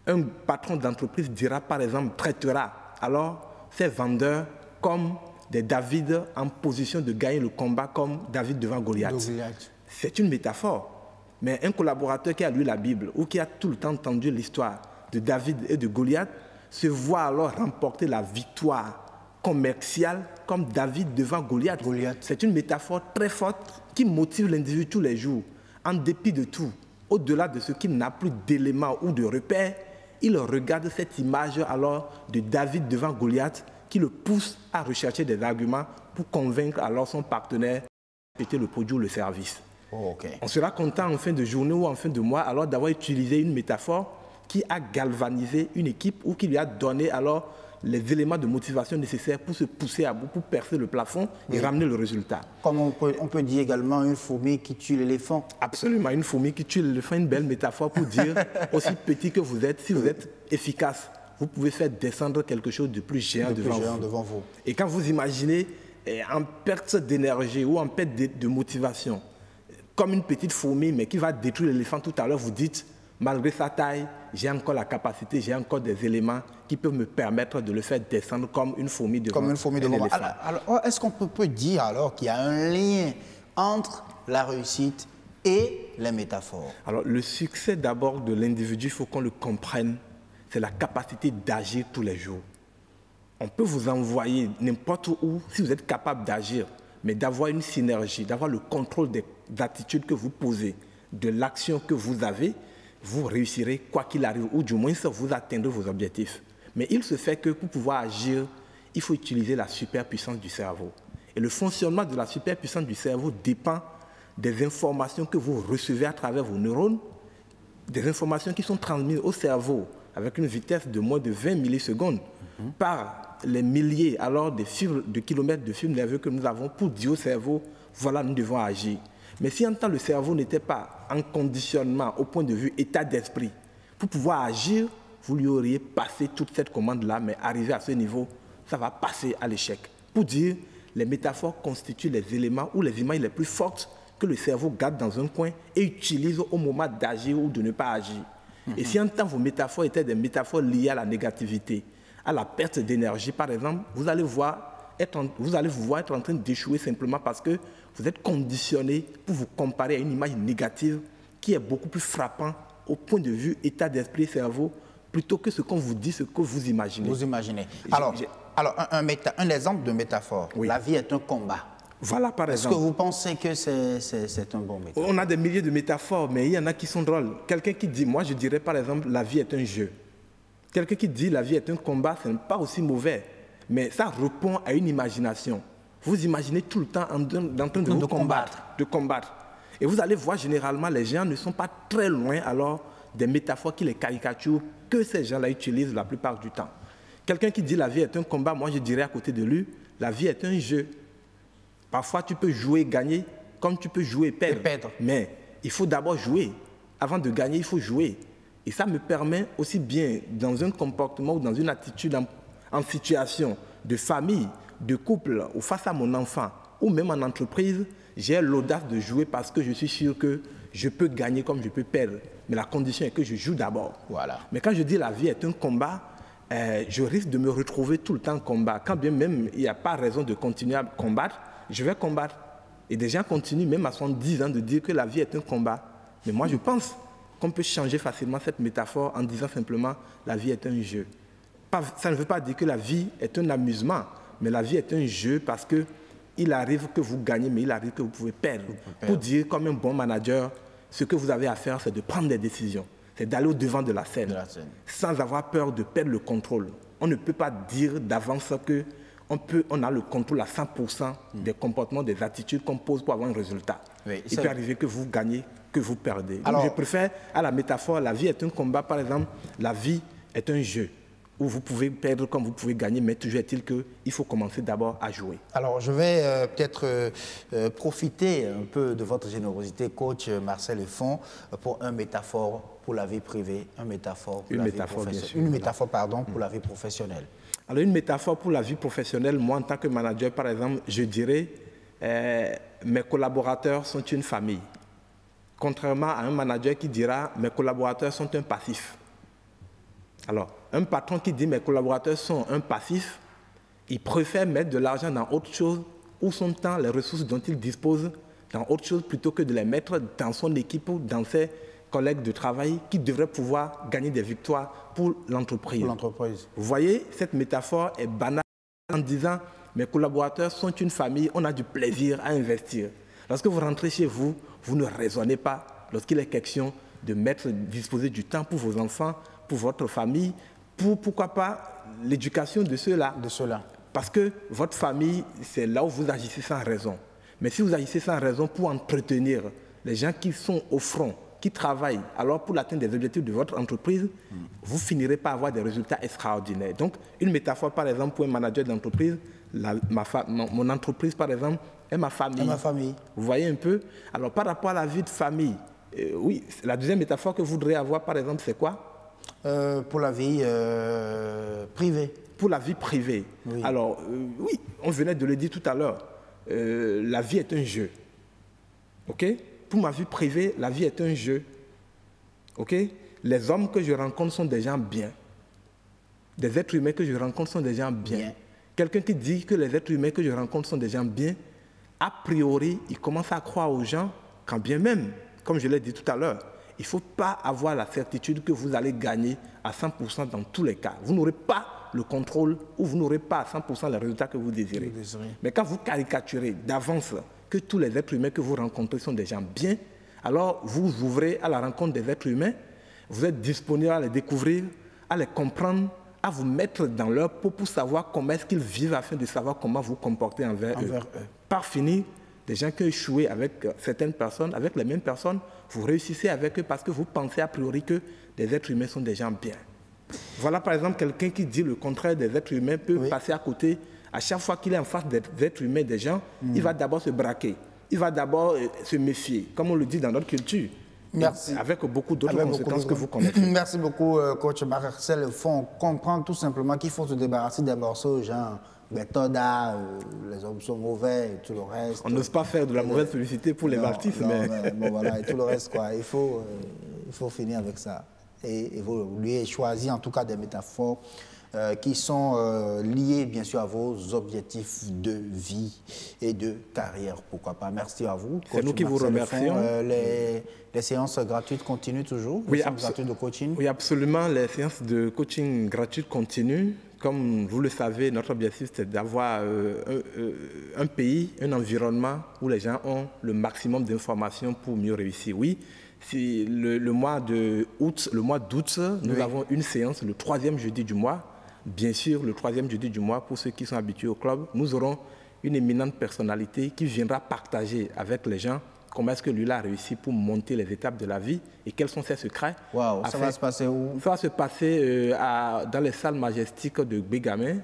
[SPEAKER 9] Un patron d'entreprise dira, par exemple, traitera alors ses vendeurs comme des David en position de gagner le combat comme David devant Goliath. C'est une métaphore. Mais un collaborateur qui a lu la Bible ou qui a tout le temps entendu l'histoire de David et de Goliath se voit alors remporter la victoire commerciale comme David devant Goliath. C'est une métaphore très forte qui motive l'individu tous les jours. En dépit de tout, au-delà de ce qu'il n'a plus d'éléments ou de repères, il regarde cette image alors de David devant Goliath qui le pousse à rechercher des arguments pour convaincre alors son partenaire d'acheter le produit ou le service. On sera content en fin de journée ou en fin de mois alors d'avoir utilisé une métaphore qui a galvanisé une équipe ou qui lui a donné alors les éléments de motivation nécessaires pour se pousser à bout, pour percer le plafond et ramener le résultat.
[SPEAKER 1] Comme on peut dire également une fourmi qui tue l'éléphant.
[SPEAKER 9] Absolument, une fourmi qui tue l'éléphant, une belle métaphore pour dire aussi petit que vous êtes, si vous êtes efficace, vous pouvez faire descendre quelque chose de plus géant devant vous. Et quand vous imaginez en perte d'énergie ou en perte de motivation, comme une petite fourmi mais qui va détruire l'éléphant tout à l'heure, vous dites, malgré sa taille, j'ai encore la capacité, j'ai encore des éléments qui peuvent me permettre de le faire descendre comme une fourmi devant l'éléphant.
[SPEAKER 1] Alors, est-ce qu'on peut dire alors qu'il y a un lien entre la réussite et les métaphores?
[SPEAKER 9] Alors, le succès d'abord de l'individu, il faut qu'on le comprenne, c'est la capacité d'agir tous les jours. On peut vous envoyer n'importe où si vous êtes capable d'agir, mais d'avoir une synergie, d'avoir le contrôle des attitudes que vous posez, de l'action que vous avez, vous réussirez quoi qu'il arrive, ou du moins vous atteindrez vos objectifs. Mais il se fait que pour pouvoir agir, il faut utiliser la superpuissance du cerveau. Et le fonctionnement de la superpuissance du cerveau dépend des informations que vous recevez à travers vos neurones, des informations qui sont transmises au cerveau avec une vitesse de moins de 20 millisecondes par les milliers alors de kilomètres de fibres nerveux que nous avons pour dire au cerveau, voilà, nous devons agir. Mais si en temps le cerveau n'était pas en conditionnement au point de vue état d'esprit, pour pouvoir agir, vous lui auriez passé toute cette commande-là, mais arrivé à ce niveau, ça va passer à l'échec. Pour dire, les métaphores constituent les éléments ou les images les plus fortes que le cerveau garde dans un coin et utilise au moment d'agir ou de ne pas agir. Et si en temps vos métaphores étaient des métaphores liées à la négativité, à la perte d'énergie par exemple, vous allez vous voir être en train d'échouer simplement parce que vous êtes conditionné pour vous comparer à une image négative qui est beaucoup plus frappant au point de vue état d'esprit cerveau plutôt que ce qu'on vous dit, ce que vous imaginez.
[SPEAKER 1] Vous imaginez. Alors un exemple de métaphore. Oui. La vie est un combat.
[SPEAKER 9] Voilà, par exemple.
[SPEAKER 1] Est-ce que vous pensez que c'est un bon méthode?
[SPEAKER 9] On a des milliers de métaphores, mais il y en a qui sont drôles. Quelqu'un qui dit, moi je dirais par exemple, la vie est un jeu. Quelqu'un qui dit, la vie est un combat, ce n'est pas aussi mauvais. Mais ça répond à une imagination. Vous imaginez tout le temps en train de vous combattre. Et vous allez voir, généralement, les gens ne sont pas très loin alors des métaphores qui les caricaturent, que ces gens-là utilisent la plupart du temps. Quelqu'un qui dit la vie est un combat, moi je dirais à côté de lui, la vie est un jeu. Parfois tu peux jouer, gagner, comme tu peux jouer, perdre. Mais il faut d'abord jouer. Avant de gagner, il faut jouer. Et ça me permet aussi bien, dans un comportement ou dans une attitude en situation de famille, de couple, ou face à mon enfant, ou même en entreprise, j'ai l'audace de jouer parce que je suis sûr que je peux gagner comme je peux perdre. Mais la condition est que je joue d'abord.
[SPEAKER 1] Voilà.
[SPEAKER 9] Mais quand je dis la vie est un combat, je risque de me retrouver tout le temps en combat. Quand bien même il n'y a pas raison de continuer à combattre, je vais combattre. Et des gens continuent même à 70 ans de dire que la vie est un combat. Mais moi je pense qu'on peut changer facilement cette métaphore en disant simplement la vie est un jeu. Ça ne veut pas dire que la vie est un amusement, mais la vie est un jeu parce qu'il arrive que vous gagnez, mais il arrive que vous pouvez perdre. Pour dire comme un bon manager, ce que vous avez à faire, c'est de prendre des décisions. C'est d'aller au-devant de la scène, sans avoir peur de perdre le contrôle. On ne peut pas dire d'avance qu'on a le contrôle à 100% des comportements, des attitudes qu'on pose pour avoir un résultat. Oui, il peut arriver que vous gagnez, que vous perdez. Alors, donc je préfère à la métaphore, la vie est un combat, par exemple, la vie est un jeu où vous pouvez perdre comme vous pouvez gagner, mais toujours est-il qu'il faut commencer d'abord à jouer.
[SPEAKER 1] Alors, je vais peut-être profiter un peu de votre générosité, coach Marcel Effon, pour une métaphore pour la vie privée, une métaphore pour la vie professionnelle.
[SPEAKER 9] Alors, une métaphore pour la vie professionnelle, moi, en tant que manager, par exemple, je dirais mes collaborateurs sont une famille. Contrairement à un manager qui dira mes collaborateurs sont un passif. Alors, un patron qui dit mes collaborateurs sont un passif, il préfère mettre de l'argent dans autre chose ou son temps, les ressources dont il dispose dans autre chose plutôt que de les mettre dans son équipe ou dans ses collègues de travail qui devraient pouvoir gagner des victoires pour l'entreprise. Vous voyez, cette métaphore est banale en disant mes collaborateurs sont une famille, on a du plaisir à investir. Lorsque vous rentrez chez vous, vous ne raisonnez pas lorsqu'il est question de disposer du temps pour vos enfants, pour votre famille, pour, pourquoi pas, l'éducation de ceux-là. Parce que votre famille, c'est là où vous agissez sans raison. Mais si vous agissez sans raison pour entretenir les gens qui sont au front, qui travaillent, alors pour l'atteinte des objectifs de votre entreprise, vous finirez par avoir des résultats extraordinaires. Donc, une métaphore, par exemple, pour un manager d'entreprise, mon entreprise, par exemple, est ma famille. Vous voyez un peu? Alors, par rapport à la vie de famille, oui, la deuxième métaphore que vous voudrez avoir, par exemple, c'est quoi?
[SPEAKER 1] Pour la vie privée.
[SPEAKER 9] Pour la vie privée. Oui. Alors, oui, on venait de le dire tout à l'heure. La vie est un jeu. OK? Pour ma vie privée, la vie est un jeu. OK? Les hommes que je rencontre sont des gens bien. Des êtres humains que je rencontre sont des gens bien. Quelqu'un qui dit que les êtres humains que je rencontre sont des gens bien, a priori, il commence à croire aux gens quand bien même, comme je l'ai dit tout à l'heure, il ne faut pas avoir la certitude que vous allez gagner à 100% dans tous les cas. Vous n'aurez pas le contrôle ou vous n'aurez pas à 100% les résultats que vous désirez. Mais quand vous caricaturez d'avance que tous les êtres humains que vous rencontrez sont des gens bien, alors vous ouvrez à la rencontre des êtres humains, vous êtes disponible à les découvrir, à les comprendre, à vous mettre dans leur peau pour savoir comment est-ce qu'ils vivent afin de savoir comment vous comporter envers eux. Par finir, des gens qui ont échoué avec certaines personnes, avec les mêmes personnes, vous réussissez avec eux parce que vous pensez a priori que des êtres humains sont des gens bien. Voilà par exemple quelqu'un qui dit le contraire des êtres humains peut passer à côté. À chaque fois qu'il est en face des êtres humains, des gens, il va d'abord se braquer. Il va d'abord se méfier, comme on le dit dans notre culture.
[SPEAKER 1] Merci.
[SPEAKER 9] Avec beaucoup d'autres conséquences que vous connaissez.
[SPEAKER 1] Merci beaucoup, coach Marcel Effon. On comprend tout simplement qu'il faut se débarrasser des morceaux, genre méthode, les hommes sont mauvais et tout le reste.
[SPEAKER 9] On n'ose pas faire de la mauvaise publicité pour les artistes, mais
[SPEAKER 1] bon, voilà, et tout le reste, quoi. Il faut finir avec ça. Et vous lui choisi en tout cas des métaphores qui sont liées bien sûr à vos objectifs de vie et de carrière, pourquoi pas. Merci à vous.
[SPEAKER 9] C'est nous qui vous remercions.
[SPEAKER 1] Les séances gratuites continuent toujours?
[SPEAKER 9] Oui,
[SPEAKER 1] gratuites de coaching?
[SPEAKER 9] Oui, absolument. Les séances de coaching gratuites continuent. comme vous le savez, notre objectif, c'est d'avoir un pays, un environnement où les gens ont le maximum d'informations pour mieux réussir. Oui, si le mois d'août, nous avons une séance le 3e jeudi du mois. Bien sûr, le 3e jeudi du mois, pour ceux qui sont habitués au club, nous aurons une éminente personnalité qui viendra partager avec les gens comment est-ce que lui a réussi pour monter les étapes de la vie et quels sont ses secrets.
[SPEAKER 1] Wow, ça va se passer où?
[SPEAKER 9] Ça va se passer dans les salles majestiques de Bégamé,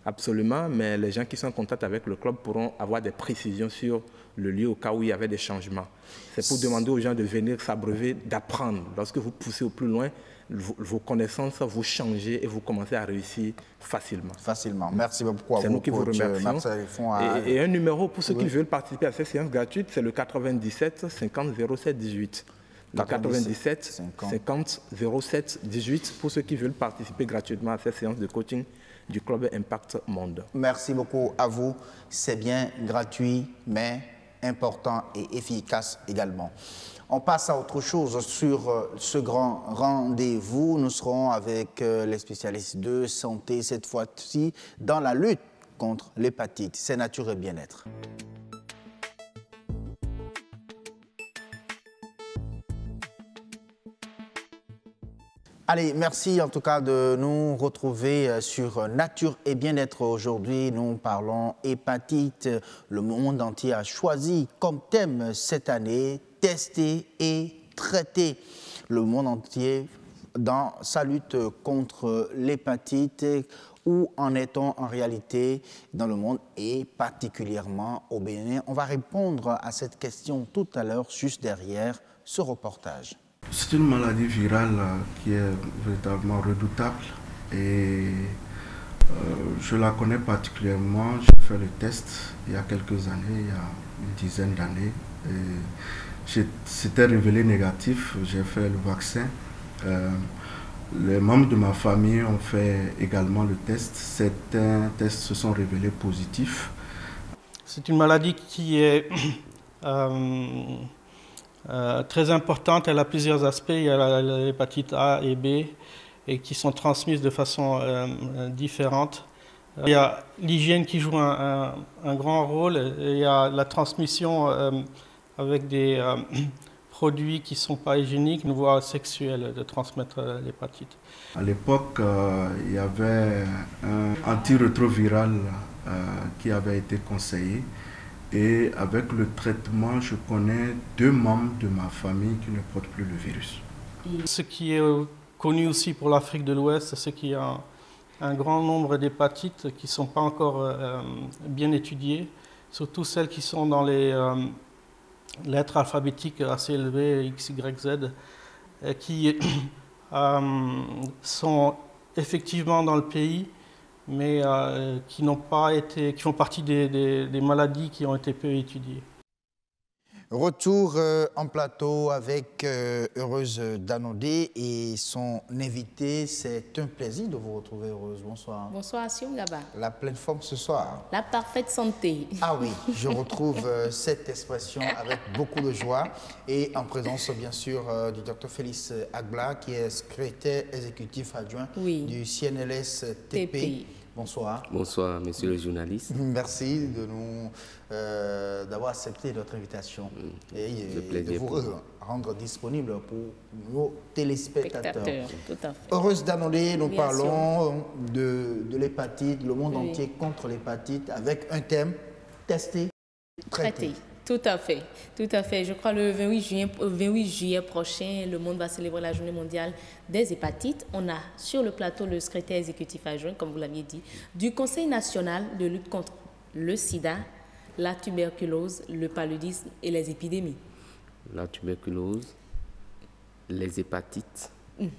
[SPEAKER 9] absolument, mais les gens qui sont en contact avec le club pourront avoir des précisions sur le lieu au cas où il y avait des changements. C'est pour demander aux gens de venir s'abreuver, d'apprendre. Lorsque vous poussez au plus loin, vos connaissances, vous changez et vous commencez à réussir facilement.
[SPEAKER 1] Facilement. Merci beaucoup à vous.
[SPEAKER 9] C'est nous qui vous remercions. Et un numéro pour ceux qui veulent participer à cette séance gratuite, c'est le 97 50 07 18. Le 97 50 07 18 pour ceux qui veulent participer gratuitement à cette séance de coaching du Club Impact Monde.
[SPEAKER 1] Merci beaucoup à vous. C'est bien gratuit, mais important et efficace également. On passe à autre chose sur ce grand rendez-vous. Nous serons avec les spécialistes de santé, cette fois-ci dans la lutte contre l'hépatite. C'est nature et bien-être. Allez, merci en tout cas de nous retrouver sur Nature et Bien-être. Aujourd'hui, nous parlons hépatite. Le monde entier a choisi comme thème cette année tester et traiter. Le monde entier dans sa lutte contre l'hépatite. Où en est-on en réalité dans le monde et particulièrement au Bénin? On va répondre à cette question tout à l'heure, juste derrière ce reportage.
[SPEAKER 10] C'est une maladie virale qui est véritablement redoutable et je la connais particulièrement. J'ai fait le test il y a quelques années, il y a une dizaine d'années. C'était révélé négatif, j'ai fait le vaccin. Les membres de ma famille ont fait également le test. Certains tests se sont révélés positifs.
[SPEAKER 11] C'est une maladie qui est très importante. Elle a plusieurs aspects. Il y a l'hépatite A et B et qui sont transmises de façon différente. Il y a l'hygiène qui joue un grand rôle. Et il y a la transmission avec des produits qui ne sont pas hygiéniques, une voie sexuelle de transmettre l'hépatite.
[SPEAKER 10] À l'époque, il y avait un antirétroviral qui avait été conseillé. Et avec le traitement, je connais 2 membres de ma famille qui ne portent plus le virus.
[SPEAKER 11] Ce qui est connu aussi pour l'Afrique de l'Ouest, c'est qu'il y a un grand nombre d'hépatites qui ne sont pas encore bien étudiées, surtout celles qui sont dans les lettres alphabétiques assez élevées, X, Y, Z, qui sont effectivement dans le pays, mais qui font partie des maladies qui ont été peu étudiées.
[SPEAKER 1] Retour en plateau avec Heureuse Danodé et son invité. C'est un plaisir de vous retrouver, Heureuse. Bonsoir.
[SPEAKER 12] Bonsoir, Sion Gaba.
[SPEAKER 1] La pleine forme ce soir.
[SPEAKER 12] La parfaite santé.
[SPEAKER 1] Ah oui, je retrouve cette expression avec beaucoup de joie et en présence, bien sûr, du Dr Félix Agbla, qui est secrétaire exécutif adjoint du CNLS TP. Bonsoir.
[SPEAKER 13] Bonsoir, monsieur le journaliste.
[SPEAKER 1] Merci de nous d'avoir accepté notre invitation et de vous rendre disponible pour nos téléspectateurs.
[SPEAKER 12] Tout à fait.
[SPEAKER 1] Heureuse Danodé, nous parlons de l'hépatite, le monde entier contre l'hépatite, avec un thème, tester, traiter.
[SPEAKER 12] Tout à fait, tout à fait. Je crois le 28 juillet prochain, le monde va célébrer la journée mondiale des hépatites. On a sur le plateau le secrétaire exécutif adjoint, comme vous l'aviez dit, du Conseil national de lutte contre le sida, la tuberculose, le paludisme et les épidémies.
[SPEAKER 13] La tuberculose, les hépatites,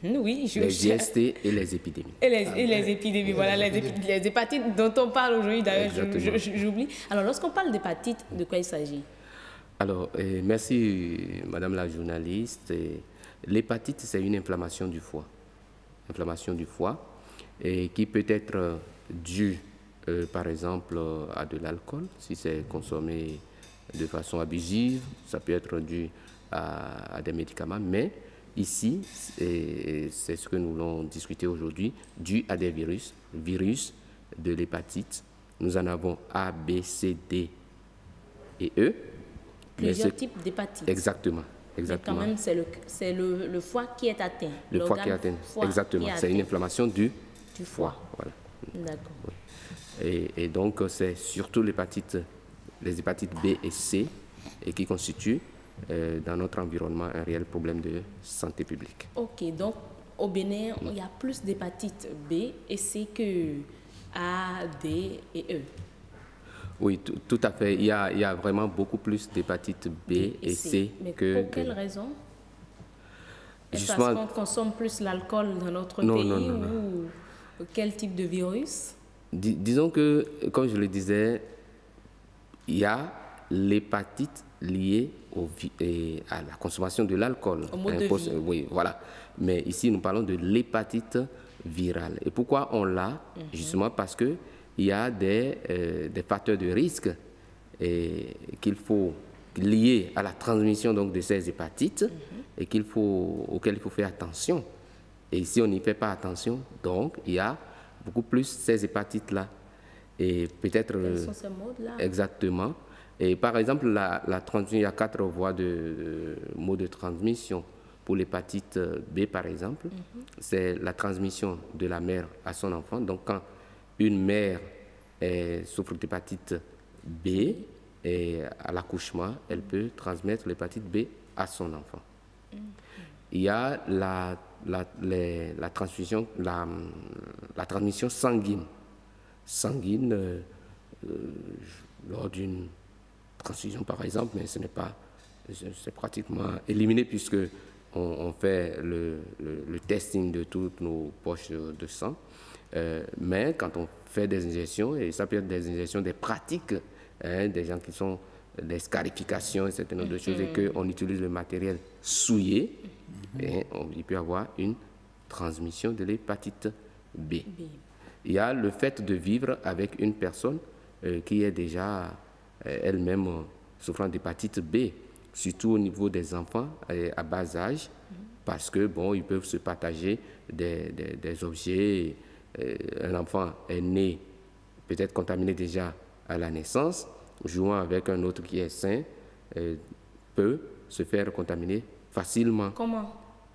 [SPEAKER 12] oui,
[SPEAKER 13] les IST et les épidémies.
[SPEAKER 12] Et les épidémies, voilà, les hépatites dont on parle aujourd'hui, d'ailleurs, j'oublie. Alors, lorsqu'on parle d'hépatite, de quoi il s'agit?
[SPEAKER 13] Alors, merci Madame la journaliste. L'hépatite, c'est une inflammation du foie. Inflammation du foie et qui peut être due, par exemple, à de l'alcool, si c'est consommé de façon abusive. Ça peut être dû à des médicaments, mais ici, c'est ce que nous allons discuter aujourd'hui, dû à des virus de l'hépatite. Nous en avons A, B, C, D et E.
[SPEAKER 12] Plusieurs types d'hépatite.
[SPEAKER 13] Exactement.
[SPEAKER 12] Mais quand même, c'est le foie qui est atteint.
[SPEAKER 13] Le foie qui est atteint, exactement. C'est une inflammation du foie. Voilà.
[SPEAKER 12] D'accord.
[SPEAKER 13] Et donc, c'est surtout les hépatites B et C qui constituent dans notre environnement un réel problème de santé publique.
[SPEAKER 12] Ok, donc au Bénin, il y a plus d'hépatites B et C que A, D et E.
[SPEAKER 13] Oui, tout à fait. Il y a vraiment beaucoup plus d'hépatites B et C que...
[SPEAKER 12] Pour quelle raison? Est-ce parce qu'on consomme plus l'alcool dans notre pays ou quel type de virus?
[SPEAKER 13] Disons que, comme je le disais, il y a l'hépatite liée à la consommation de l'alcool.
[SPEAKER 12] Au mode de vie.
[SPEAKER 13] Oui, voilà. Mais ici, nous parlons de l'hépatite virale. Et pourquoi on l'a? Justement parce qu'il y a des facteurs de risque liés à la transmission donc, de ces hépatites et auxquels il faut faire attention. Et ici, on n'y fait pas attention. Donc, il y a beaucoup plus ces hépatites-là. Et peut-être...
[SPEAKER 12] Quels sont ces modes-là?
[SPEAKER 13] Exactement. Et par exemple, la transmission, il y a 4 voies de modes de transmission. Pour l'hépatite B, par exemple, c'est la transmission de la mère à son enfant. Donc, quand une mère souffre d'hépatite B, et à l'accouchement, elle peut transmettre l'hépatite B à son enfant. Il y a la transmission sanguine. Lors d'une transfusion, par exemple, mais c'est pratiquement éliminé puisque on fait le testing de toutes nos poches de sang. Mais quand on fait des injections, et ça peut être des injections, des pratiques, des gens qui sont des scarifications et certaines autres choses, et qu'on utilise le matériel souillé, et il peut y avoir une transmission de l'hépatite B. Il y a le fait de vivre avec une personne qui est déjà elle-même souffrant d'hépatite B, surtout au niveau des enfants à bas âge, parce que bon, ils peuvent se partager des objets. Un enfant est né peut-être contaminé déjà à la naissance, jouant avec un autre qui est sain, peut se faire contaminer facilement.
[SPEAKER 12] Comment?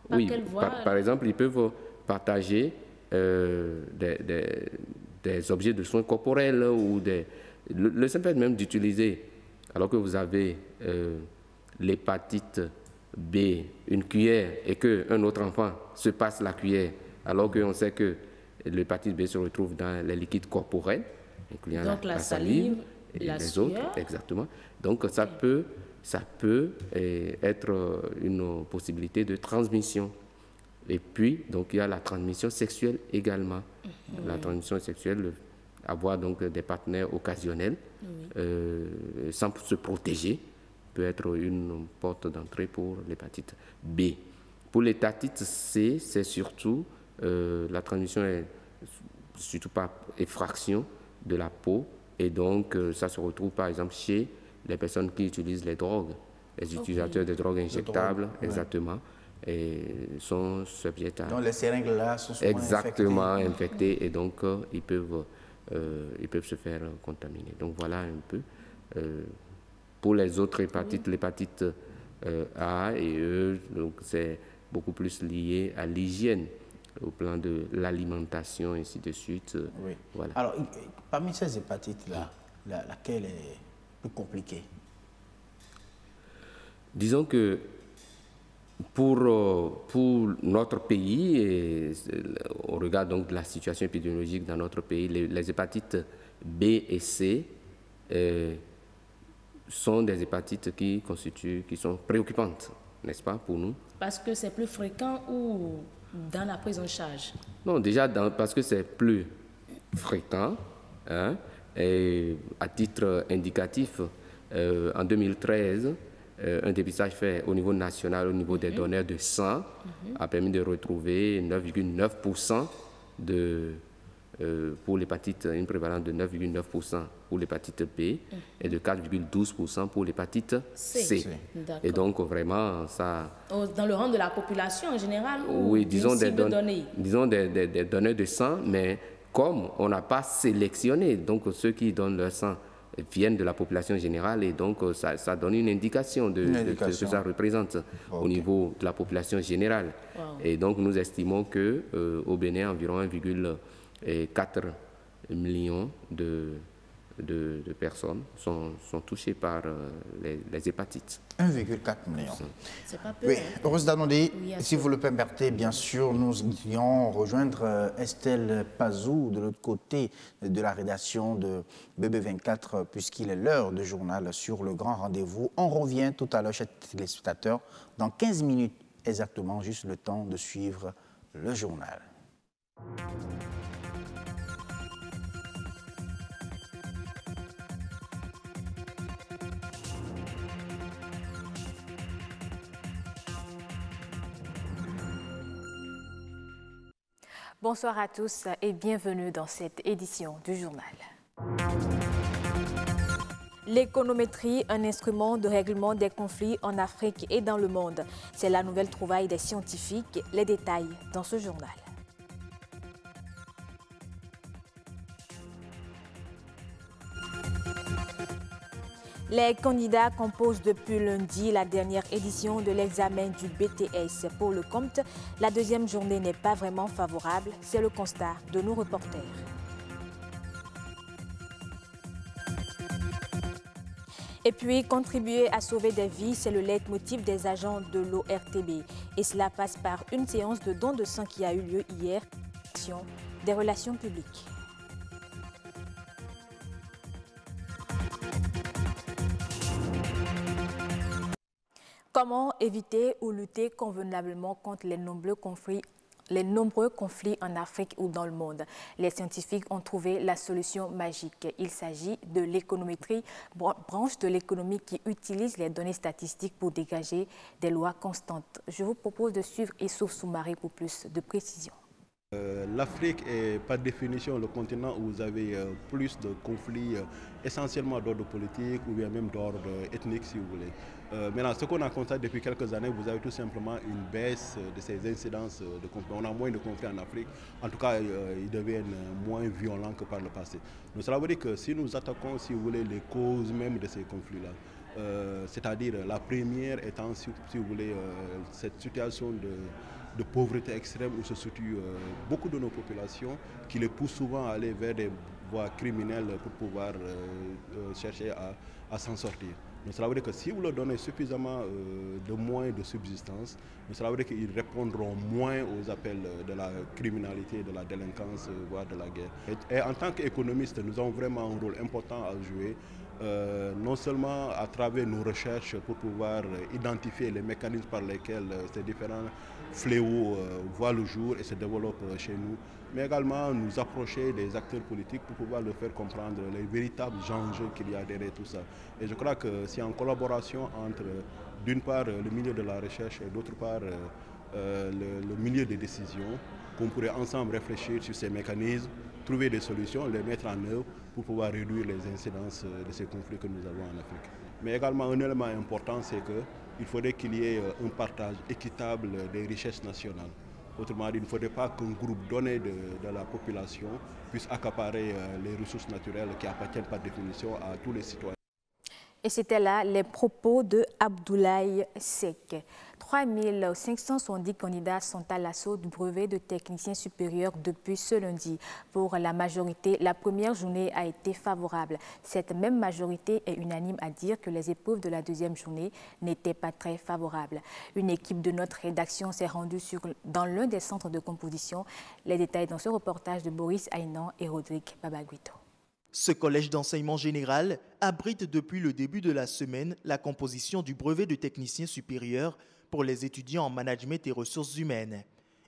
[SPEAKER 12] Par quelle voie?
[SPEAKER 13] Par exemple, ils peuvent partager des objets de soins corporels ou le simple fait même d'utiliser, alors que vous avez l'hépatite B, une cuillère, et qu'un autre enfant se passe la cuillère, alors qu'on sait que l'hépatite B se retrouve dans les liquides corporels, incluant la salive et les autres. Exactement. Donc ça peut être une possibilité de transmission. Et puis, donc, il y a la transmission sexuelle également. La transmission sexuelle, avoir donc des partenaires occasionnels sans se protéger, peut être une porte d'entrée pour l'hépatite B. Pour l'hépatite C, c'est surtout, la transmission est surtout par effraction de la peau, et donc ça se retrouve par exemple chez les personnes qui utilisent les drogues, les utilisateurs de drogues injectables, exactement. Et sont sujets à...
[SPEAKER 1] Donc les seringues là sont souvent
[SPEAKER 13] infectées et donc ils peuvent se faire contaminer. Donc voilà un peu. Pour les autres hépatites, l'hépatite A et E, donc c'est beaucoup plus lié à l'hygiène, au plan de l'alimentation, et ainsi de suite. Voilà.
[SPEAKER 1] Alors, parmi ces hépatites-là, laquelle est plus compliquée?
[SPEAKER 13] Disons que pour notre pays, et au regard donc de la situation épidémiologique dans notre pays, les hépatites B et C sont des hépatites qui sont préoccupantes, n'est-ce pas, pour nous?
[SPEAKER 12] Parce que c'est plus fréquent ou dans la prise en charge?
[SPEAKER 13] Non, déjà parce que c'est plus fréquent. Et à titre indicatif, en 2013, un dépistage fait au niveau national, au niveau des donneurs de sang, a permis de retrouver 9,9% pour l'hépatite, une prévalence de 9,9% pour l'hépatite B et de 4,12% pour l'hépatite C. Et donc vraiment ça...
[SPEAKER 12] Dans le rang de la population en général?
[SPEAKER 13] Oui, disons des
[SPEAKER 12] données
[SPEAKER 13] donneurs de sang, mais comme on n'a pas sélectionné, donc ceux qui donnent leur sang viennent de la population générale et donc ça donne une indication de ce que ça représente au niveau de la population générale. Et donc nous estimons qu'au Bénin, environ 1,4 million de personnes sont touchées par les hépatites.
[SPEAKER 1] 1,4 million.
[SPEAKER 12] C'est pas peu.
[SPEAKER 1] Oui,
[SPEAKER 12] hein?
[SPEAKER 1] Rose Danodé, si vous le permettez, bien sûr, nous irions rejoindre Estelle Pazou de l'autre côté de la rédaction de BB24, puisqu'il est l'heure du journal sur le grand rendez-vous. On revient tout à l'heure, chers téléspectateurs, dans 15 minutes exactement, juste le temps de suivre le journal.
[SPEAKER 2] Bonsoir à tous et bienvenue dans cette édition du journal. L'économétrie, un instrument de règlement des conflits en Afrique et dans le monde. C'est la nouvelle trouvaille des scientifiques. Les détails dans ce journal. Les candidats composent depuis lundi la dernière édition de l'examen du BTS. Pour le compte, la deuxième journée n'est pas vraiment favorable. C'est le constat de nos reporters. Et puis, contribuer à sauver des vies, c'est le leitmotiv des agents de l'ORTB. Et cela passe par une séance de don de sang qui a eu lieu hier. Des relations publiques. Comment éviter ou lutter convenablement contre les nombreux conflits en Afrique ou dans le monde? Les scientifiques ont trouvé la solution magique. Il s'agit de l'économétrie, branche de l'économie qui utilise les données statistiques pour dégager des lois constantes. Je vous propose de suivre Issouf Soumaré pour plus de précision.
[SPEAKER 14] L'Afrique est par définition le continent où vous avez plus de conflits essentiellement d'ordre politique ou bien même d'ordre ethnique si vous voulez. Maintenant, ce qu'on a constaté depuis quelques années, vous avez tout simplement une baisse de ces incidences de conflits. On a moins de conflits en Afrique, en tout cas ils deviennent moins violents que par le passé. Donc cela veut dire que si nous attaquons, si vous voulez, les causes même de ces conflits-là, c'est-à-dire la première étant, si vous voulez, cette situation de pauvreté extrême où se situent beaucoup de nos populations qui les poussent souvent à aller vers des voies criminelles pour pouvoir chercher à s'en sortir. Donc cela veut dire que si vous leur donnez suffisamment de moyens de subsistance, cela veut dire qu'ils répondront moins aux appels de la criminalité, de la délinquance, voire de la guerre. Et en tant qu'économistes, nous avons vraiment un rôle important à jouer. Non seulement à travers nos recherches pour pouvoir identifier les mécanismes par lesquels ces différents fléaux voient le jour et se développent chez nous, mais également nous approcher des acteurs politiques pour pouvoir leur faire comprendre les véritables enjeux qu'il y a derrière tout ça. Et je crois que c'est en collaboration entre, d'une part, le milieu de la recherche et d'autre part, le milieu des décisions, qu'on pourrait ensemble réfléchir sur ces mécanismes, trouver des solutions, les mettre en œuvre pour pouvoir réduire les incidences de ces conflits que nous avons en Afrique. Mais également un élément important, c'est qu'il faudrait qu'il y ait un partage équitable des richesses nationales. Autrement dit, il ne faudrait pas qu'un groupe donné de la population puisse accaparer les ressources naturelles qui appartiennent par définition à tous les citoyens.
[SPEAKER 2] Et c'était là les propos de Abdoulaye Seck. 3570 candidats sont à l'assaut du brevet de technicien supérieur depuis ce lundi. Pour la majorité, la première journée a été favorable. Cette même majorité est unanime à dire que les épreuves de la deuxième journée n'étaient pas très favorables. Une équipe de notre rédaction s'est rendue dans l'un des centres de composition. Les détails dans ce reportage de Boris Aynan et Rodrigue Babaguito.
[SPEAKER 15] Ce collège d'enseignement général abrite depuis le début de la semaine la composition du brevet de technicien supérieur pour les étudiants en management et ressources humaines.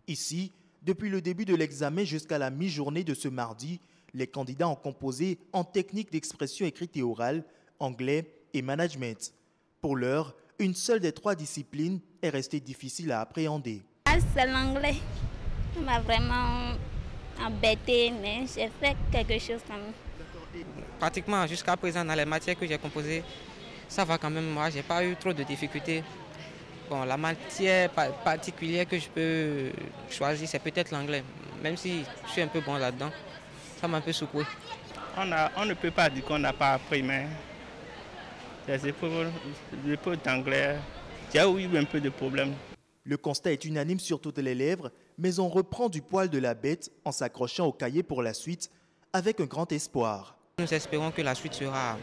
[SPEAKER 15] Ici, depuis le début de l'examen jusqu'à la mi-journée de ce mardi, les candidats ont composé en technique d'expression écrite et orale, anglais et management. Pour l'heure, une seule des trois disciplines est restée difficile à appréhender.
[SPEAKER 16] C'est l'anglais qui m'a vraiment embêtée, mais j'ai fait quelque chose quand même.
[SPEAKER 17] Pratiquement jusqu'à présent, dans les matières que j'ai composées, ça va quand même. Moi, j'ai pas eu trop de difficultés. Bon, la matière particulière que je peux choisir, c'est peut-être l'anglais. Même si je suis un peu bon là-dedans, ça m'a un peu secoué.
[SPEAKER 11] On ne peut pas dire qu'on n'a pas appris, mais les épreuves d'anglais, j'ai eu un peu de problème.
[SPEAKER 15] Le constat est unanime sur toutes les lèvres, mais on reprend du poil de la bête en s'accrochant au cahier pour la suite avec un grand espoir.
[SPEAKER 17] Nous espérons que la suite sera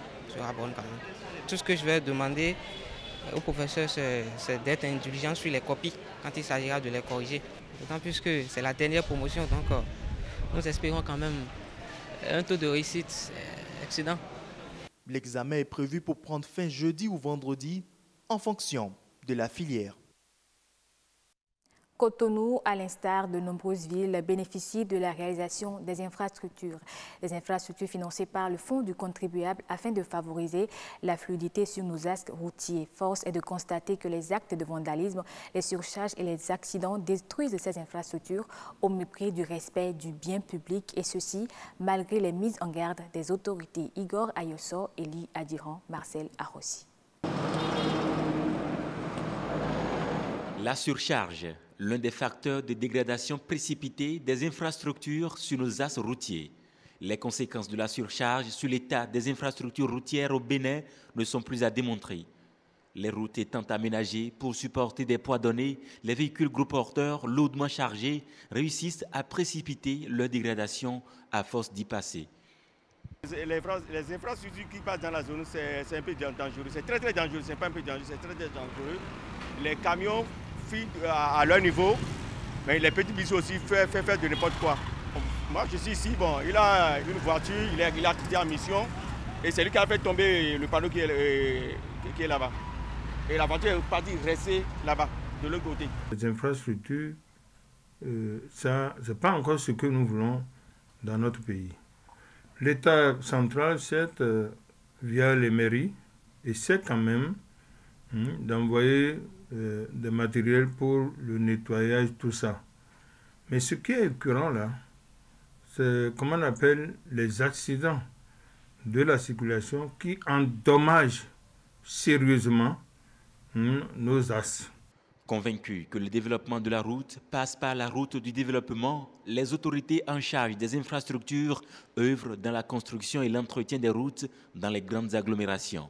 [SPEAKER 17] bonne quand même. Tout ce que je vais demander au professeur, c'est d'être indulgent sur les copies quand il s'agira de les corriger. D'autant plus que c'est la dernière promotion, donc nous espérons quand même un taux de réussite excellent.
[SPEAKER 15] L'examen est prévu pour prendre fin jeudi ou vendredi en fonction de la filière.
[SPEAKER 2] Cotonou, à l'instar de nombreuses villes, bénéficie de la réalisation des infrastructures. Des infrastructures financées par le Fonds du contribuable afin de favoriser la fluidité sur nos axes routiers. Force est de constater que les actes de vandalisme, les surcharges et les accidents détruisent ces infrastructures au mépris du respect du bien public et ceci malgré les mises en garde des autorités. Igor Ayosso, Elie Adiran, Marcel Arrossi.
[SPEAKER 18] La surcharge, l'un des facteurs de dégradation précipitée des infrastructures sur nos axes routiers. Les conséquences de la surcharge sur l'état des infrastructures routières au Bénin ne sont plus à démontrer. Les routes étant aménagées pour supporter des poids donnés, les véhicules gros porteurs lourdement chargés réussissent à précipiter leur dégradation à force d'y passer.
[SPEAKER 19] Les infrastructures qui passent dans la zone, c'est un peu dangereux. C'est très dangereux, c'est pas un peu dangereux, c'est très dangereux. Les camions filent à leur niveau, mais les petits bisous aussi font faire de n'importe quoi. Moi je suis ici, bon, il a une voiture, il a quitté en mission et c'est lui qui a fait tomber le panneau qui est là-bas. Et la voiture est partie rester là-bas, de l'autre côté.
[SPEAKER 20] Les infrastructures, ça, c'est pas encore ce que nous voulons dans notre pays. L'État central, c'est via les mairies, essaie quand même d'envoyer des matériels pour le nettoyage, tout ça. Mais ce qui est récurrent là, c'est comment on appelle les accidents de la circulation qui endommagent sérieusement nos axes.
[SPEAKER 18] Convaincus que le développement de la route passe par la route du développement, les autorités en charge des infrastructures œuvrent dans la construction et l'entretien des routes dans les grandes agglomérations.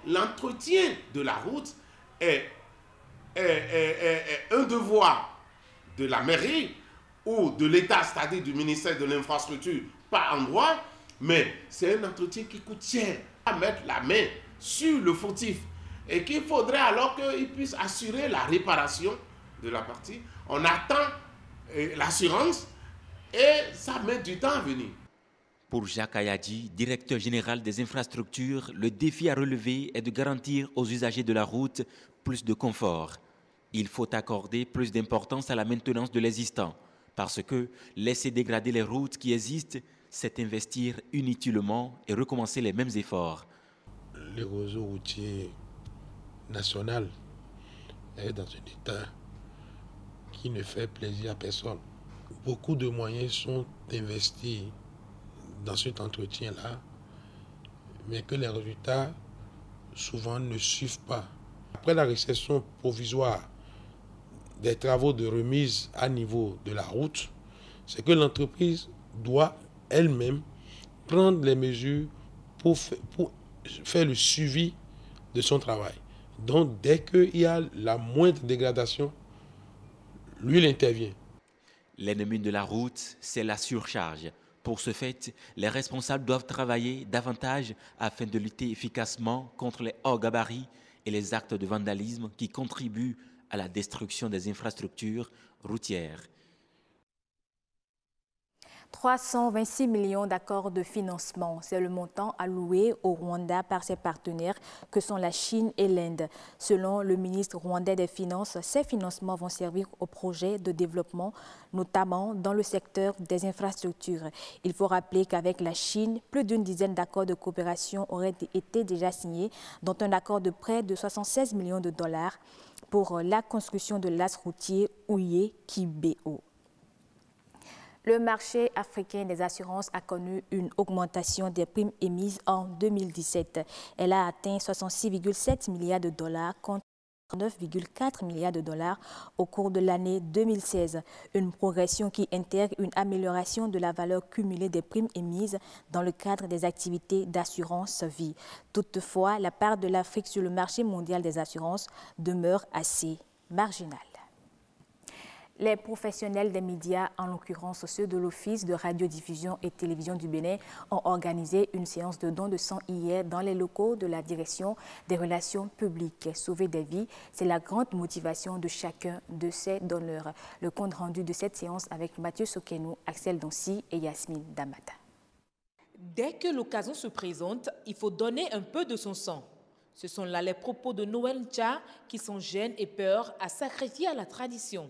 [SPEAKER 21] L'entretien de la route est un devoir de la mairie ou de l'État, c'est-à-dire du ministère de l'Infrastructure par endroit, mais c'est un entretien qui coûte cher. À mettre la main sur le fautif et qu'il faudrait alors qu'il puisse assurer la réparation de la partie. On attend l'assurance et ça met du temps à venir.
[SPEAKER 18] Pour Jacques Ayadi, directeur général des infrastructures, le défi à relever est de garantir aux usagers de la route plus de confort. Il faut accorder plus d'importance à la maintenance de l'existant, parce que laisser dégrader les routes qui existent, c'est investir inutilement et recommencer les mêmes efforts.
[SPEAKER 22] Le réseau routier national est dans un état qui ne fait plaisir à personne. Beaucoup de moyens sont investis dans cet entretien-là, mais que les résultats souvent ne suivent pas. Après la récession provisoire des travaux de remise à niveau de la route, c'est que l'entreprise doit elle-même prendre les mesures pour faire le suivi de son travail. Donc dès qu'il y a la moindre dégradation, lui il intervient.
[SPEAKER 18] L'ennemi de la route, c'est la surcharge. Pour ce fait, les responsables doivent travailler davantage afin de lutter efficacement contre les hauts gabarits et les actes de vandalisme qui contribuent à la destruction des infrastructures routières.
[SPEAKER 2] 326 millions d'accords de financement, c'est le montant alloué au Rwanda par ses partenaires que sont la Chine et l'Inde. Selon le ministre rwandais des Finances, ces financements vont servir aux projets de développement, notamment dans le secteur des infrastructures. Il faut rappeler qu'avec la Chine, plus d'une dizaine d'accords de coopération auraient été déjà signés, dont un accord de près de 76 millions de dollars pour la construction de l'axe routier Ouye-Kibéo. Le marché africain des assurances a connu une augmentation des primes émises en 2017. Elle a atteint 66,7 milliards de dollars contre 9,4 milliards de dollars au cours de l'année 2016. Une progression qui intègre une amélioration de la valeur cumulée des primes émises dans le cadre des activités d'assurance vie. Toutefois, la part de l'Afrique sur le marché mondial des assurances demeure assez marginale. Les professionnels des médias, en l'occurrence ceux de l'Office de radiodiffusion et télévision du Bénin, ont organisé une séance de don de sang hier dans les locaux de la direction des relations publiques. Sauver des vies, c'est la grande motivation de chacun de ces donneurs. Le compte rendu de cette séance avec Mathieu Sokenou, Axel Donsi et Yasmine Damata.
[SPEAKER 5] Dès que l'occasion se présente, il faut donner un peu de son sang. Ce sont là les propos de Noël Tcha qui sont jeunes et peur à sacrifier à la tradition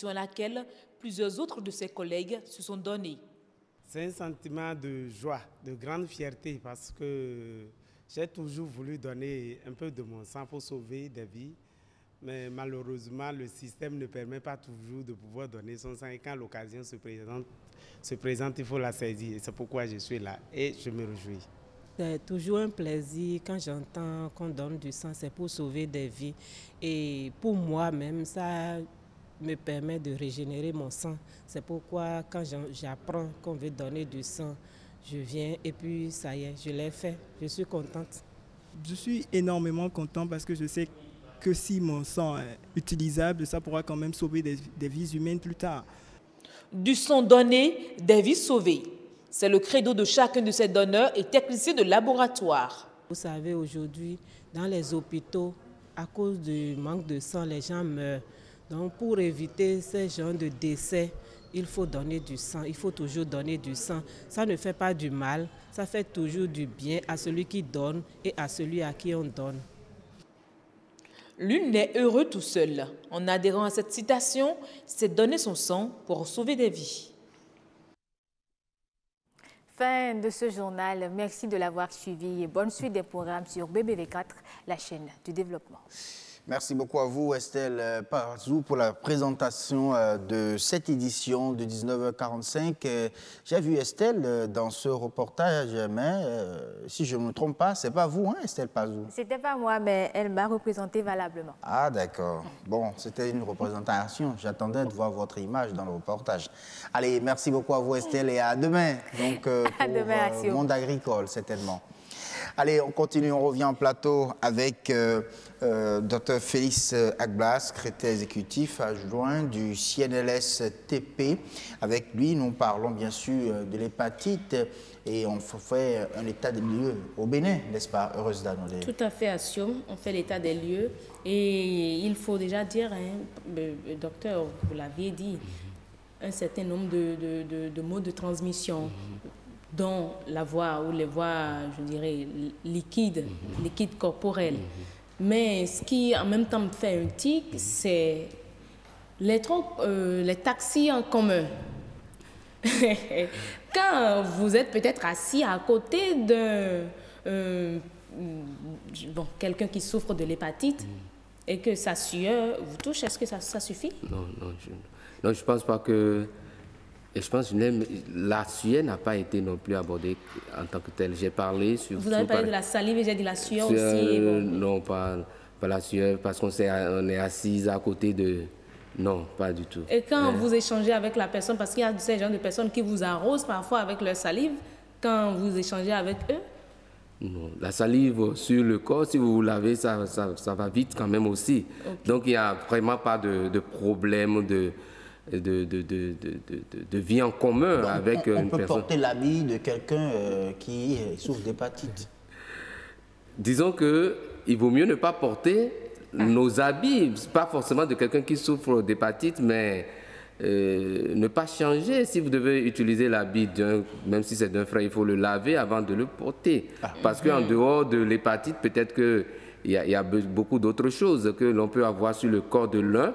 [SPEAKER 5] à laquelle plusieurs autres de ses collègues se sont donnés.
[SPEAKER 6] C'est un sentiment de joie, de grande fierté parce que j'ai toujours voulu donner un peu de mon sang pour sauver des vies, mais malheureusement le système ne permet pas toujours de pouvoir donner son sang et quand l'occasion se présente, il faut la saisir. C'est pourquoi je suis là et je me réjouis.
[SPEAKER 23] C'est toujours un plaisir quand j'entends qu'on donne du sang, c'est pour sauver des vies. Et pour moi-même, ça me permet de régénérer mon sang. C'est pourquoi quand j'apprends qu'on veut donner du sang, je viens et puis ça y est, je l'ai fait. Je suis contente.
[SPEAKER 24] Je suis énormément content parce que je sais que si mon sang est utilisable, ça pourra quand même sauver des vies humaines plus tard.
[SPEAKER 5] Du sang donné, des vies sauvées. C'est le credo de chacun de ces donneurs et techniciens de laboratoire.
[SPEAKER 23] Vous savez, aujourd'hui, dans les hôpitaux, à cause du manque de sang, les gens meurent. Donc, pour éviter ces genres de décès, il faut donner du sang. Il faut toujours donner du sang. Ça ne fait pas du mal, ça fait toujours du bien à celui qui donne et à celui à qui on donne.
[SPEAKER 5] L'une n'est heureux tout seul. En adhérant à cette citation, c'est donner son sang pour sauver des vies.
[SPEAKER 2] Fin de ce journal. Merci de l'avoir suivi et bonne suite des programmes sur BBV4, la chaîne du développement.
[SPEAKER 1] Merci beaucoup à vous, Estelle Pazou, pour la présentation de cette édition de 19h45. J'ai vu Estelle dans ce reportage, mais si je ne me trompe pas, ce n'est pas vous, hein, Estelle Pazou?
[SPEAKER 2] C'était pas moi, mais elle m'a représenté valablement.
[SPEAKER 1] Ah, d'accord. Bon, c'était une représentation. J'attendais de voir votre image dans le reportage. Allez, merci beaucoup à vous, Estelle, et à demain. Donc, pour Monde agricole, certainement. Allez, on continue, on revient en plateau avec Dr Félix Agblas, secrétaire exécutif adjoint du CNLS-TP. Avec lui, nous parlons bien sûr de l'hépatite et on fait un état des lieux au Bénin, n'est-ce pas, Heureuse Danodé?
[SPEAKER 12] Tout à fait, Assio. On fait l'état des lieux et il faut déjà dire, hein, docteur, vous l'aviez dit, un certain nombre de modes de transmission, dont la voie ou les voies, je dirais, liquides corporelles. Mais ce qui en même temps me fait un tic, c'est les taxis en commun. Quand vous êtes peut-être assis à côté d'un quelqu'un qui souffre de l'hépatite et que sa sueur vous touche, est-ce que ça suffit?
[SPEAKER 13] Non, je pense pas que... Et je pense que la sueur n'a pas été non plus abordée en tant que telle. J'ai parlé sur...
[SPEAKER 12] Vous avez parlé de la salive et j'ai dit la sueur aussi.
[SPEAKER 13] Non, pas la sueur, parce qu'on est assis à côté de... Non, pas du tout.
[SPEAKER 12] Et quand vous échangez avec la personne, parce qu'il y a ces gens de personnes qui vous arrosent parfois avec leur salive, quand vous échangez avec eux?
[SPEAKER 13] Non, la salive sur le corps, si vous lavez, ça va vite quand même aussi. Okay. Donc il n'y a vraiment pas de problème de vie en commun. Donc, avec une personne.
[SPEAKER 1] On peut porter l'habit de quelqu'un qui souffre d'hépatite.
[SPEAKER 13] Disons qu'il vaut mieux ne pas porter nos habits, pas forcément de quelqu'un qui souffre d'hépatite, mais ne pas changer. Si vous devez utiliser l'habit même si c'est d'un frère, il faut le laver avant de le porter. Parce qu'en dehors de l'hépatite, peut-être qu'il y a beaucoup d'autres choses que l'on peut avoir sur le corps de l'un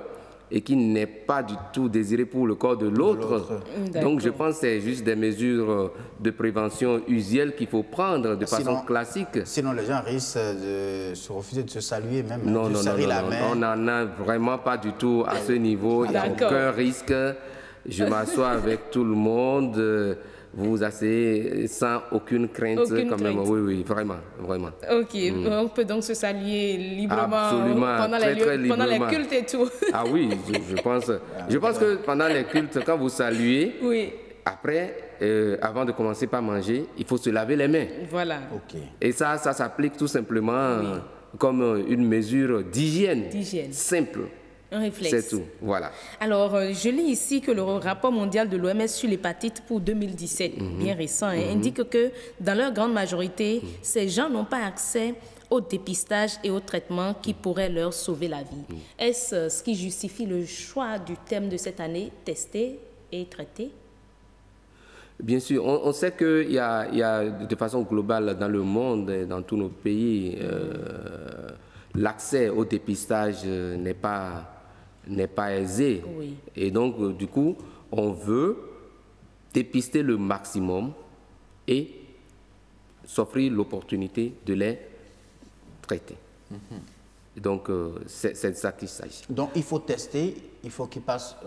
[SPEAKER 13] et qui n'est pas du tout désiré pour le corps de l'autre. Donc je pense que c'est juste des mesures de prévention usuelles qu'il faut prendre de façon classique.
[SPEAKER 1] Sinon les gens risquent de se refuser de se saluer, même
[SPEAKER 13] on n'en a vraiment pas du tout à ce niveau. Il n'y a aucun risque. Je m'assois avec tout le monde. Vous vous asseyez sans aucune crainte quand même. Oui, vraiment.
[SPEAKER 12] Ok, on peut donc se saluer librement.
[SPEAKER 13] Absolument,
[SPEAKER 12] pendant les cultes et tout.
[SPEAKER 13] Ah oui, je pense que pendant les cultes, quand vous saluez, après, avant de commencer par manger, il faut se laver les mains.
[SPEAKER 12] Voilà.
[SPEAKER 13] Et ça s'applique tout simplement comme une mesure d'hygiène simple.
[SPEAKER 12] Un réflexe.
[SPEAKER 13] C'est tout, voilà.
[SPEAKER 12] Alors, je lis ici que le rapport mondial de l'OMS sur l'hépatite pour 2017, bien récent, indique que dans leur grande majorité, ces gens n'ont pas accès au dépistage et au traitement qui pourraient leur sauver la vie. Est-ce ce qui justifie le choix du thème de cette année, tester et traiter?
[SPEAKER 13] Bien sûr, on sait qu'il y a de façon globale dans le monde, dans tous nos pays, l'accès au dépistage n'est pas aisé. Et donc, du coup, on veut dépister le maximum et s'offrir l'opportunité de les traiter. Donc, c'est de ça qu'il s'agit.
[SPEAKER 1] Donc, il faut tester, il faut qu'ils passent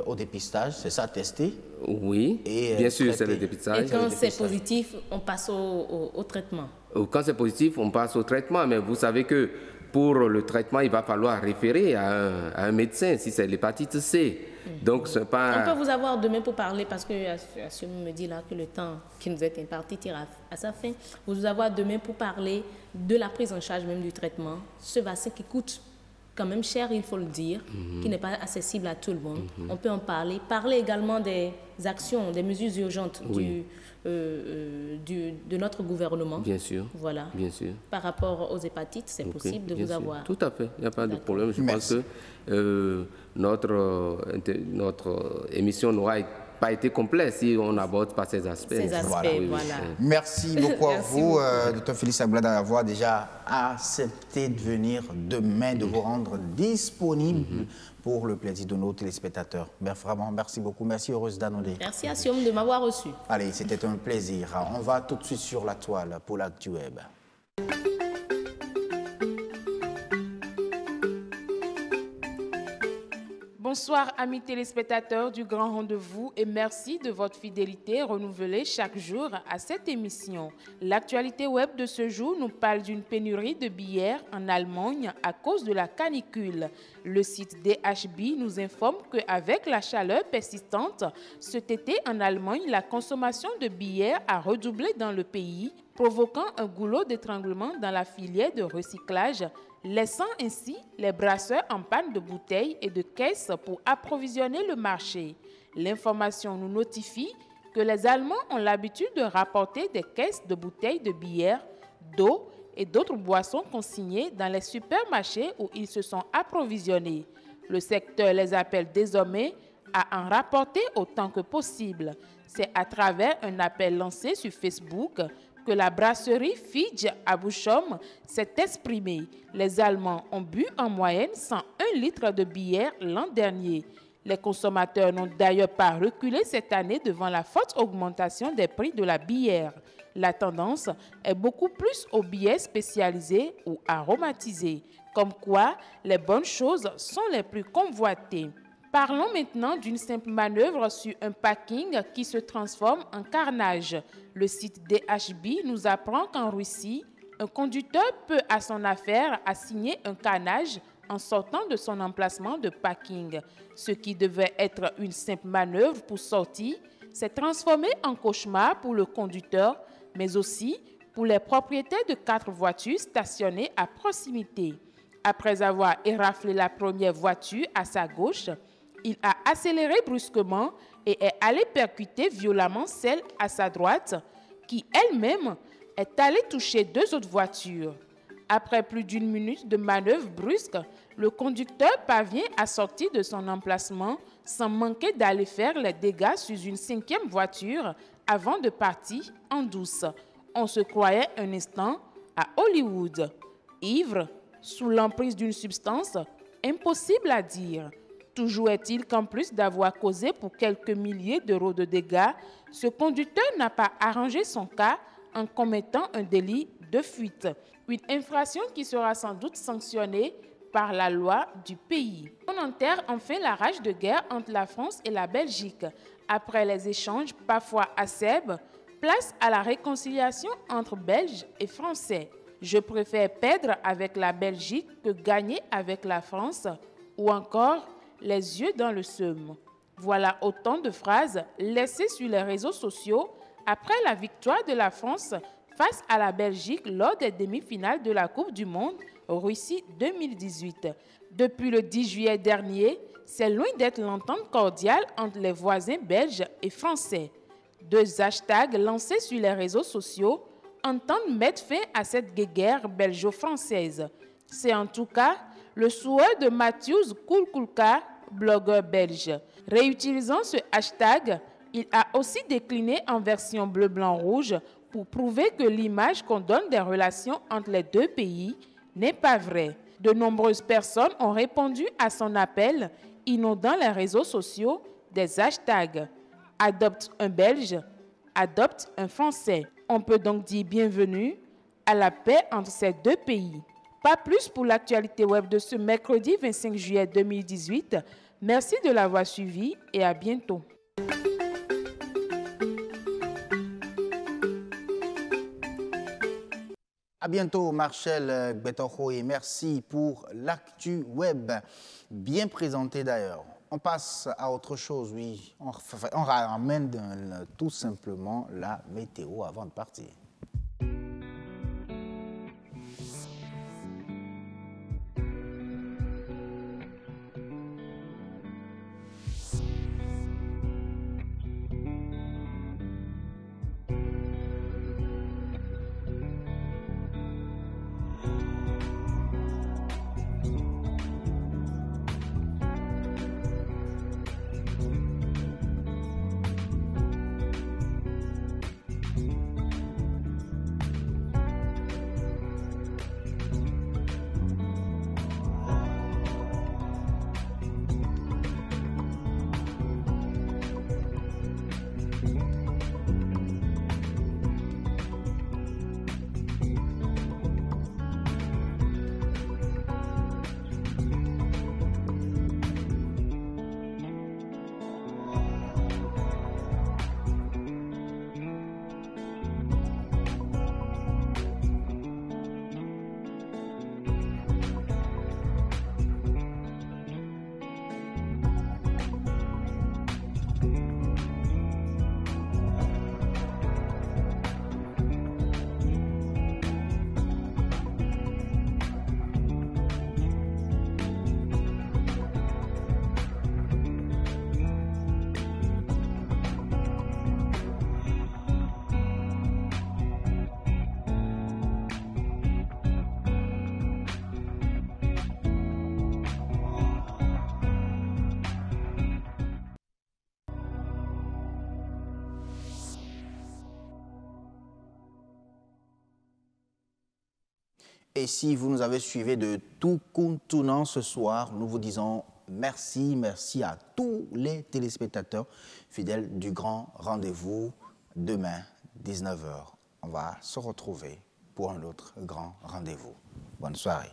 [SPEAKER 1] au dépistage, c'est ça, tester?
[SPEAKER 13] Oui, et bien sûr, c'est le dépistage.
[SPEAKER 12] Et quand c'est positif, on passe au traitement?
[SPEAKER 13] Quand c'est positif, on passe au traitement, mais vous savez que pour le traitement, il va falloir référer à un médecin si c'est l'hépatite C. Donc, c'est pas...
[SPEAKER 12] On peut vous avoir demain pour parler, parce que Assum me dit là que le temps qui nous est imparti tire à sa fin. Vous avoir demain pour parler de la prise en charge même du traitement. Ce vaccin qui coûte quand même cher, il faut le dire, qui n'est pas accessible à tout le monde. On peut en parler. Parler également des actions, des mesures urgentes de notre gouvernement.
[SPEAKER 13] Bien sûr.
[SPEAKER 12] Voilà.
[SPEAKER 13] Bien sûr.
[SPEAKER 12] Par rapport aux hépatites, c'est possible de vous avoir.
[SPEAKER 13] Tout à fait. Il n'y a pas de problème. Je pense que notre émission n'aura pas été complète si on n'aborde pas ces aspects.
[SPEAKER 12] Voilà.
[SPEAKER 1] Merci beaucoup à vous, Dr. Félix Ablada, d'avoir déjà accepté de venir demain, de vous rendre disponible pour le plaisir de nos téléspectateurs. Vraiment, merci beaucoup. Merci, heureuse d'Anodé.
[SPEAKER 12] Merci, Assum, de m'avoir reçu.
[SPEAKER 1] Allez, c'était un plaisir. On va tout de suite sur la toile pour l'actu web.
[SPEAKER 5] Bonsoir amis téléspectateurs du Grand Rendez-vous et merci de votre fidélité renouvelée chaque jour à cette émission. L'actualité web de ce jour nous parle d'une pénurie de billets en Allemagne à cause de la canicule. Le site DHB nous informe qu'avec la chaleur persistante, cet été en Allemagne, la consommation de billets a redoublé dans le pays, provoquant un goulot d'étranglement dans la filière de recyclage, laissant ainsi les brasseurs en panne de bouteilles et de caisses pour approvisionner le marché. L'information nous notifie que les Allemands ont l'habitude de rapporter des caisses de bouteilles de bière, d'eau et d'autres boissons consignées dans les supermarchés où ils se sont approvisionnés. Le secteur les appelle désormais à en rapporter autant que possible. C'est à travers un appel lancé sur Facebook que la brasserie Fidj à Buchum s'est exprimée. Les Allemands ont bu en moyenne 101 litres de bière l'an dernier. Les consommateurs n'ont d'ailleurs pas reculé cette année devant la forte augmentation des prix de la bière. La tendance est beaucoup plus aux billets spécialisés ou aromatisés, comme quoi les bonnes choses sont les plus convoitées. Parlons maintenant d'une simple manœuvre sur un parking qui se transforme en carnage. Le site DHB nous apprend qu'en Russie, un conducteur peut à son affaire assigner un carnage en sortant de son emplacement de parking. Ce qui devait être une simple manœuvre pour sortir s'est transformé en cauchemar pour le conducteur, mais aussi pour les propriétaires de 4 voitures stationnées à proximité. Après avoir éraflé la première voiture à sa gauche, il a accéléré brusquement et est allé percuter violemment celle à sa droite, qui elle-même est allée toucher 2 autres voitures. Après plus d'1 minute de manœuvre brusque, le conducteur parvient à sortir de son emplacement sans manquer d'aller faire les dégâts sur une 5e voiture avant de partir en douce. On se croyait un instant à Hollywood. Ivre, sous l'emprise d'une substance, impossible à dire. Toujours est-il qu'en plus d'avoir causé pour quelques milliers d'euros de dégâts, ce conducteur n'a pas arrangé son cas en commettant un délit de fuite. Une infraction qui sera sans doute sanctionnée par la loi du pays. On enterre enfin la rage de guerre entre la France et la Belgique. Après les échanges parfois acerbes, place à la réconciliation entre Belges et Français. Je préfère perdre avec la Belgique que gagner avec la France, ou encore les yeux dans le seum. Voilà autant de phrases laissées sur les réseaux sociaux après la victoire de la France face à la Belgique lors des demi-finales de la Coupe du Monde Russie 2018. Depuis le 10 juillet dernier, c'est loin d'être l'entente cordiale entre les voisins belges et français. Deux hashtags lancés sur les réseaux sociaux entendent mettre fin à cette guéguerre belgeo-française. C'est en tout cas le souhait de Matthews Kulkulka, blogueur belge. Réutilisant ce hashtag, il a aussi décliné en version bleu-blanc-rouge pour prouver que l'image qu'on donne des relations entre les deux pays n'est pas vraie. De nombreuses personnes ont répondu à son appel, inondant les réseaux sociaux des hashtags « Adopte un Belge »,« Adopte un Français ». On peut donc dire bienvenue à la paix entre ces deux pays. Pas plus pour l'actualité web de ce mercredi 25 juillet 2018. Merci de l'avoir suivi et à bientôt.
[SPEAKER 1] À bientôt, Marcel Gbetoro, et merci pour l'actu web, bien présenté d'ailleurs. On passe à autre chose, oui. On ramène tout simplement la météo avant de partir. Et si vous nous avez suivis de tout contenant ce soir, nous vous disons merci, merci à tous les téléspectateurs fidèles du grand rendez-vous. Demain, 19h, on va se retrouver pour un autre grand rendez-vous. Bonne soirée.